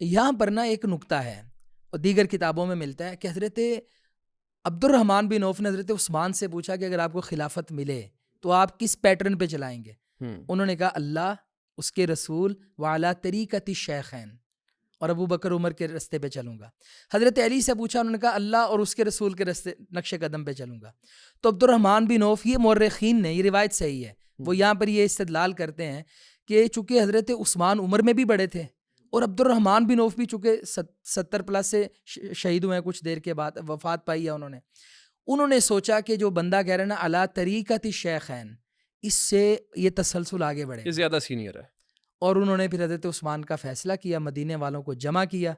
Speaker 1: یہاں پر نا ایک نکتہ ہے, اور دیگر کتابوں میں ملتا ہے, کہ حضرت عبد الرحمن بن عوف نے حضرت عثمان سے پوچھا کہ اگر آپ کو خلافت ملے تو آپ کس پیٹرن پہ چلائیں گے؟ انہوں نے کہا اللہ, اس کے رسول, وعلی طریقۃ الشیخین, اور ابو بکر عمر کے رستے پہ چلوں گا. حضرت علی سے پوچھا, انہوں نے کہا اللہ اور اس کے رسول کے رستے نقش قدم پہ چلوں گا. تو عبد الرحمن بن عوف, یہ مورخین نے, یہ روایت صحیح ہے, وہ یہاں پر یہ استدلال کرتے ہیں کہ چونکہ حضرت عثمان عمر میں بھی بڑے تھے, اور عبد الرحمن بن عوف بھی چونکہ 70+ سے شہید ہوئے ہیں, کچھ دیر کے بعد وفات پائی ہے انہوں نے سوچا کہ جو بندہ کہہ رہے ہیں نا علی طریقۃ الشیخین, اس سے یہ تسلسل آگے بڑھے,
Speaker 2: یہ زیادہ سینئر ہے.
Speaker 1: اور انہوں نے پھر حضرت عثمان کا فیصلہ کیا, مدینے والوں کو جمع کیا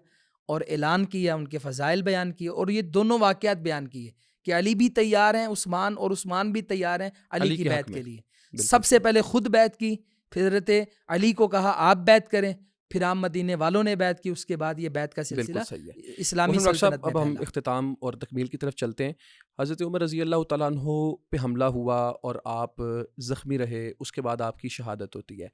Speaker 1: اور اعلان کیا, ان کے فضائل بیان کیے, اور یہ دونوں واقعات بیان کیے کہ علی بھی تیار ہیں عثمان, اور عثمان بھی تیار ہیں علی کی بیعت کے لیے. سب سے پہلے خود بیعت کی, پھر حضرت علی کو کہا آپ بیعت کریں, پھر عام مدینے والوں نے بیعت کی, اس کے بعد یہ بیعت کا سلسلہ اسلامی سلطنت میں.
Speaker 2: اب ہم اختتام اور تکمیل کی طرف چلتے ہیں. حضرت عمر رضی اللہ تعالیٰ عنہ پہ حملہ ہوا اور آپ زخمی رہے, اس کے بعد آپ کی شہادت ہوتی ہے.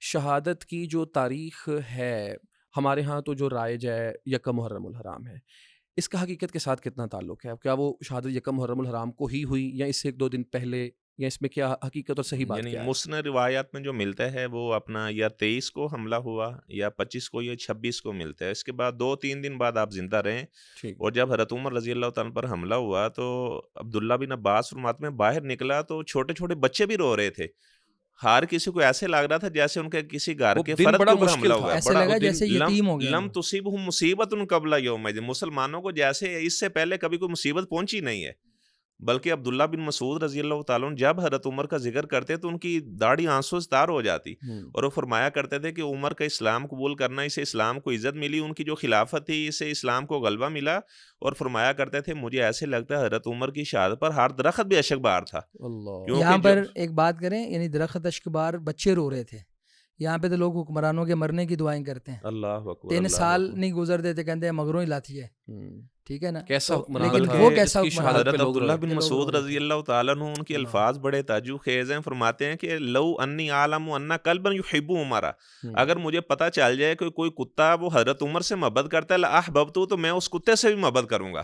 Speaker 2: شہادت کی جو تاریخ ہے ہمارے ہاں تو جو رائج ہے 1 محرم الحرام ہے, اس کا حقیقت کے ساتھ کتنا تعلق ہے؟ کیا وہ شہادت 1 محرم الحرام کو ہی ہوئی, یا اس سے 1-2 دن پہلے, یا اس میں کیا حقیقت اور صحیح بات کیا ہے؟
Speaker 3: مسند روایات میں جو ملتا ہے وہ اپنا یا 23 کو حملہ ہوا, یا 25 کو, یا 26 کو ملتا ہے. اس کے بعد 2-3 دن بعد آپ زندہ رہیں. اور جب حضرت عمر رضی اللہ تعالیٰ پر حملہ ہوا تو عبداللہ بن عباس فرماتے میں باہر نکلا تو چھوٹے چھوٹے بچے بھی رو رہے تھے. ہر کسی کو ایسے لگ رہا تھا جیسے ان کے کسی گھر کے فرد کے اوپر حملہ ہوا ہے.
Speaker 1: ایسے لگا جیسے یتیم ہو گئے.
Speaker 3: لم تصیبہم مصیبۃ قبل یومئذ, مسلمانوں کو جیسے اس سے پہلے کبھی کوئی مصیبت پہنچی نہیں ہے. بلکہ عبداللہ بن مسعود رضی اللہ تعالیٰ عنہ جب حضرت عمر کا ذکر کرتے تو ان کی داڑھی آنسوں سے تار ہو جاتی، اور وہ فرمایا کرتے تھے کہ عمر کا اسلام قبول کرنا، اسے اسلام کو عزت ملی، ان کی جو خلافت تھی اسے اسلام کو غلبہ ملا، اور فرمایا کرتے تھے مجھے ایسے لگتا ہے حضرت عمر کی شہادت پر ہر درخت بھی اشک بار تھا۔
Speaker 1: یہاں پر ایک بات کریں، یعنی درخت اشک بار بچے رو رہے تھے، یہاں پہ تو لوگ حکمرانوں کے مرنے کی دعائیں کرتے ہیں،
Speaker 3: اللہ اکبر،
Speaker 1: 3 سال نہیں گزرتے تھے کہتے ہیں مگروں ہی لاتی ہے، ٹھیک ہے نا،
Speaker 2: کیسا حکمران
Speaker 1: لیکن
Speaker 2: تھا
Speaker 1: وہ کیسا
Speaker 2: جس کی
Speaker 1: حکمران،
Speaker 2: شہادت
Speaker 3: حضرت
Speaker 2: پہ لوگ
Speaker 3: عبداللہ
Speaker 2: روئے۔
Speaker 3: بن مسعود رضی اللہ تعالیٰ عنہ ان کے الفاظ بڑے تعجب خیز ہیں، فرماتے ہیں کہ لو انی عالم ان قلبا یحب عمر، اگر مجھے پتہ چل جائے کہ کوئی کتا وہ حضرت عمر سے محبت کرتا ہے لاحببتہ، تو میں اس کتے سے بھی محبت کروں گا۔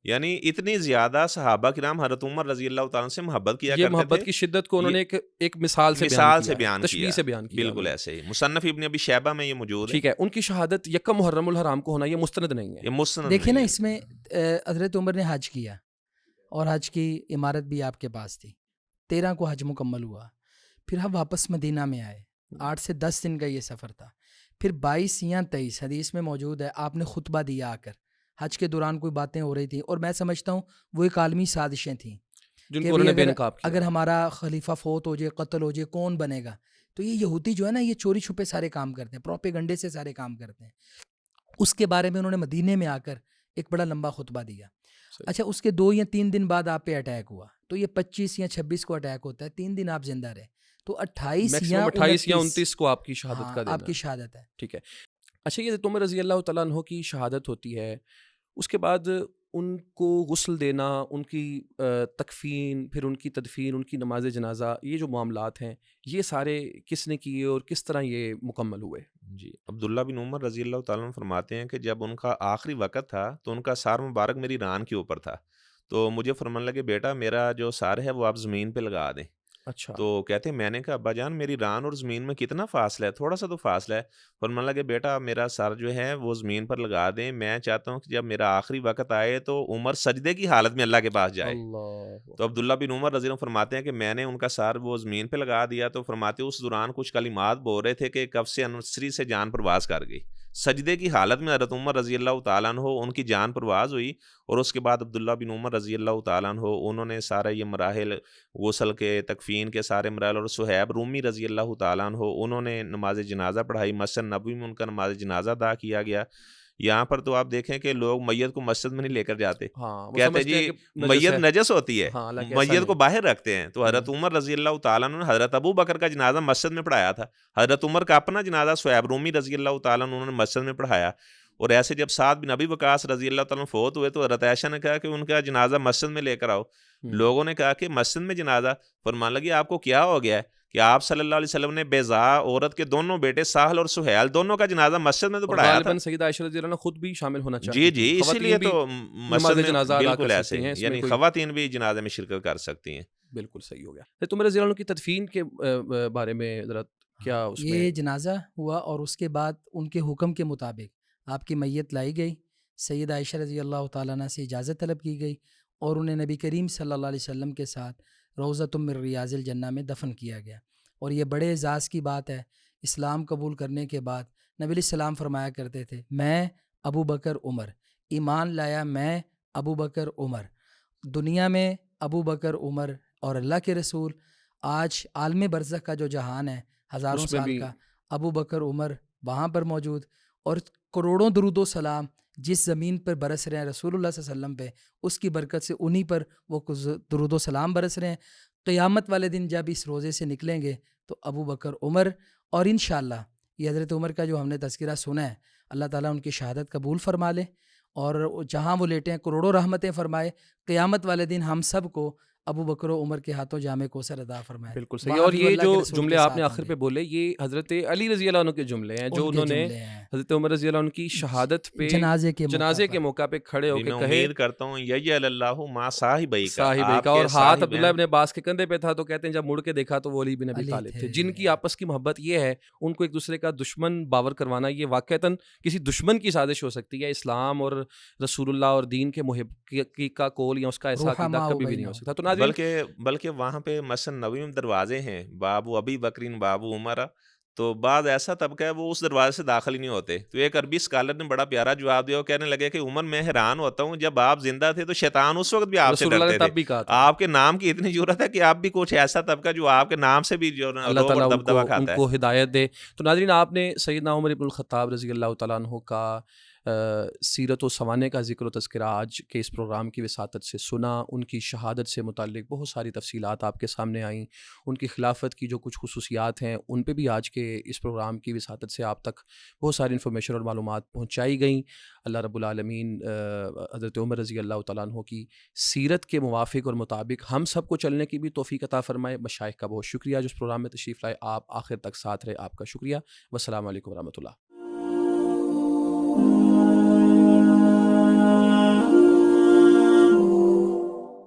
Speaker 3: یعنی اتنی زیادہ صحابہ کرام حضرت عمر رضی اللہ تعالیٰ سے محبت کیا کرتے تھے،
Speaker 2: یہ محبت کی شدت کو انہوں نے ایک مثال سے بیان کیا، تشبیہ سے بیان کیا،
Speaker 3: بالکل ایسے ہی مصنف ابن ابی شیبہ میں یہ موجود ہے۔
Speaker 2: ٹھیک ہے، ان کی شہادت یکم محرم الحرام کو ہونا یہ مستند نہیں ہے،
Speaker 3: یہ مستند
Speaker 1: دیکھیں نا،
Speaker 3: نہیں ہے۔
Speaker 1: اس میں حضرت عمر نے حج کیا اور حج کی عمارت بھی آپ کے پاس تھی، 13 کو حج مکمل ہوا، پھر ہم واپس مدینہ میں آئے، 8 سے 10 دن کا یہ سفر تھا، پھر 22 یا 23 حدیث میں موجود ہے آپ نے خطبہ دیا آ کر، حج کے دوران کوئی باتیں ہو رہی تھیں، اور میں سمجھتا ہوں وہ ایک عالمی سازشیں تھیں
Speaker 2: جن
Speaker 1: کہ
Speaker 2: کو انہوں نے بے نقاب کیا۔
Speaker 1: اگر ہمارا خلیفہ فوت ہو جائے، قتل ہو جائے، کون بنے گا؟ تو یہ یہودی جو ہے نا، یہ چوری چھپے سارے کام کرتے ہیں، پروپیگنڈے سے سارے کام کرتے ہیں، اس کے بارے میں انہوں نے مدینے میں آ کر ایک بڑا لمبا خطبہ دیا۔ اچھا، اس کے 2 یا 3 دن بعد آپ پہ اٹیک ہوا، تو یہ 25 یا 26 کو اٹیک ہوتا ہے، 3 دن آپ زندہ رہے، تو 28 یا
Speaker 2: 29 کو آپ کی شہادت کا دن
Speaker 1: آپ کی شہادت ہے۔
Speaker 2: ٹھیک ہے، اچھا، یہ عمر رضی اللہ تعالیٰ عنہ کی شہادت ہوتی ہے، اس کے بعد ان کو غسل دینا، ان کی تکفین، پھر ان کی تدفین، ان کی نماز جنازہ، یہ جو معاملات ہیں یہ سارے کس نے کیے اور کس طرح یہ مکمل ہوئے؟
Speaker 3: جی، عبداللہ بن عمر رضی اللہ تعالیٰ عنہ فرماتے ہیں کہ جب ان کا آخری وقت تھا تو ان کا سار مبارک میری ران کے اوپر تھا، تو مجھے فرمانے لگے بیٹا میرا جو سار ہے وہ آپ زمین پہ لگا دیں۔
Speaker 2: اچھا،
Speaker 3: تو کہتے ہیں میں نے کہا ابا جان میری ران اور زمین میں کتنا فاصلہ ہے، تھوڑا سا تو فاصلہ ہے۔ فرمانے لگے بیٹا میرا سر جو ہے وہ زمین پر لگا دیں، میں چاہتا ہوں کہ جب میرا آخری وقت آئے تو عمر سجدے کی حالت میں اللہ کے پاس جائے۔ تو عبداللہ بن عمر رضی اللہ عنہ فرماتے ہیں کہ میں نے ان کا سر وہ زمین پہ لگا دیا، تو فرماتے اس دوران کچھ کلمات بول رہے تھے کہ کف سے انسری سے جان پرواز کر گئی، سجدے کی حالت میں حضرت عمر رضی اللہ تعالیٰ عنہ ان کی جان پرواز ہوئی، اور اس کے بعد عبداللہ بن عمر رضی اللہ تعالیٰ عنہ انہوں نے سارا یہ مراحل غسل کے، تکفین کے سارے مراحل، اور صہیب رومی رضی اللہ تعالیٰ عنہ انہوں نے نماز جنازہ پڑھائی، مسجد نبوی میں ان کا نماز جنازہ ادا کیا گیا۔ یہاں پر تو آپ دیکھیں کہ لوگ میت کو مسجد میں نہیں لے کر جاتے، کہتے ہیں جی میت نجس ہوتی ہے، میت کو باہر رکھتے ہیں۔ تو حضرت عمر رضی اللہ تعالیٰ عنہ نے حضرت ابو بکر کا جنازہ مسجد میں پڑھایا تھا، حضرت عمر کا اپنا جنازہ صہیب رومی رضی اللہ تعالیٰ عنہ انہوں نے مسجد میں پڑھایا، اور ایسے جب سعد بن ابی وقاص رضی اللہ تعالیٰ عنہ فوت ہوئے تو حضرت عائشہ نے کہا کہ ان کا جنازہ مسجد میں لے کر آؤ۔ لوگوں نے کہا کہ مسجد میں جنازہ؟ فرمان لگی آپ کو کیا ہو گیا ہے کہ آپ صلی اللہ علیہ وسلم نے بیضا عورت کے دونوں بیٹے ساحل اور سہیل دونوں کا جنازہ مسجد میں تو پڑھایا تھا۔
Speaker 2: سیدہ عائشہ رضی اللہ عنہ خود بھی شامل ہونا چاہیے،
Speaker 3: جی اسی لیے تو مسجد میں بالکل ایسے ہیں، یعنی خواتین بھی جنازے میں شرکت کر سکتی ہیں۔
Speaker 2: بالکل صحیح ہو گیا۔ تو عمر رضی اللہ عنہ کی تدفین کے بارے میں ذرا کیا اس میں؟
Speaker 1: یہ جنازہ ہوا اور اس کے بعد ان کے حکم کے مطابق آپ کی میت لائی گئی، سیدہ عائشہ رضی اللہ تعالیٰ عنہ سے اجازت طلب کی گئی، اور انہیں نبی کریم صلی اللہ علیہ وسلم کے ساتھ روضۃ من ریاض الجنہ میں دفن کیا گیا۔ اور یہ بڑے اعزاز کی بات ہے، اسلام قبول کرنے کے بعد نبی علیہ السلام فرمایا کرتے تھے میں ابو بکر عمر، ایمان لایا میں ابو بکر عمر، دنیا میں ابو بکر عمر اور اللہ کے رسول، آج عالم برزخ کا جو جہان ہے ہزاروں سال کا، ابو بکر عمر وہاں پر موجود، اور کروڑوں درود و سلام جس زمین پر برس رہے ہیں رسول اللہ صلی اللہ علیہ وسلم پہ، اس کی برکت سے انہی پر وہ درود و سلام برس رہے ہیں۔ قیامت والے دن جب اس روزے سے نکلیں گے تو ابو بکر عمر، اور انشاءاللہ یہ حضرت عمر کا جو ہم نے تذکرہ سنا ہے، اللہ تعالیٰ ان کی شہادت قبول فرما لے، اور جہاں وہ لیٹے ہیں کروڑوں رحمتیں فرمائے، قیامت والے دن ہم سب کو ابو بکر و عمر کے ہاتھوں جامع کوثر عطا فرمائے۔
Speaker 2: بالکل صحیح۔ اور یہ جو جملے آپ نے آخر پہ بولے یہ حضرت علی رضی اللہ عنہ کے جملے ہیں، جو انہوں نے حضرت عمر رضی اللہ عنہ کی شہادت پہ جنازے کے موقع پہ کھڑے ہو کے کہے،
Speaker 3: امید کرتا ہوں یجعل اللہ ما صاحبیک،
Speaker 2: اور ہاتھ عبداللہ ابن عباس کے کندھے پہ تھا، تو کہتے ہیں جب مڑ کے دیکھا تو وہ علی بن ابی طالب تھے، جن کی آپس کی محبت یہ ہے، ان کو ایک دوسرے کا دشمن باور کروانا یہ واقعتاً کسی دشمن کی سازش ہو سکتی ہے، اسلام اور رسول اللہ اور دین کے محب کا کول یا اس کا ایسا عقیدہ کبھی بھی نہیں ہو سکتا۔ تو
Speaker 3: بلکہ وہاں پہ مسجد نبوی میں دروازے ہیں، بابو ابی بکرین بابو عمر، تو بعض ایسا طبقہ ہے وہ اس دروازے سے داخل ہی نہیں ہوتے. تو ایک عربی اسکالر نے بڑا پیارا جواب دیا, وہ کہنے لگے کہ عمر میں حیران ہوتا ہوں, جب آپ زندہ تھے تو شیطان اس وقت بھی آپ سے
Speaker 2: رسول اللہ
Speaker 3: ڈرتے
Speaker 2: نے
Speaker 3: تھے,
Speaker 2: تب بھی کہا تھا.
Speaker 3: آپ کے نام کی اتنی ضرورت ہے کہ آپ بھی کچھ ایسا طبقہ جو آپ کے نام سے بھی جو
Speaker 2: اللہ
Speaker 3: روب
Speaker 2: تعالیٰ
Speaker 3: اور دبدبہ
Speaker 2: ان
Speaker 3: کھاتا ہے.
Speaker 2: کو ہدایت دے. تو ناظرین آپ نے سیدنا عمر بن الخطاب رضی اللہ تعالیٰ عنہ کا سیرت و سوانح کا ذکر و تذکرہ آج کے اس پروگرام کی وساطت سے سنا. ان کی شہادت سے متعلق بہت ساری تفصیلات آپ کے سامنے آئیں. ان کی خلافت کی جو کچھ خصوصیات ہیں ان پہ بھی آج کے اس پروگرام کی وساطت سے آپ تک بہت ساری انفارمیشن اور معلومات پہنچائی گئیں. اللہ رب العالمین حضرت عمر رضی اللہ تعالیٰ عنہ کی سیرت کے موافق اور مطابق ہم سب کو چلنے کی بھی توفیق عطا فرمائے. مشائخ کا بہت شکریہ جو اس پروگرام میں تشریف لائے, آپ آخر تک ساتھ رہے, آپ کا شکریہ. والسلام علیکم ورحمۃ اللہ.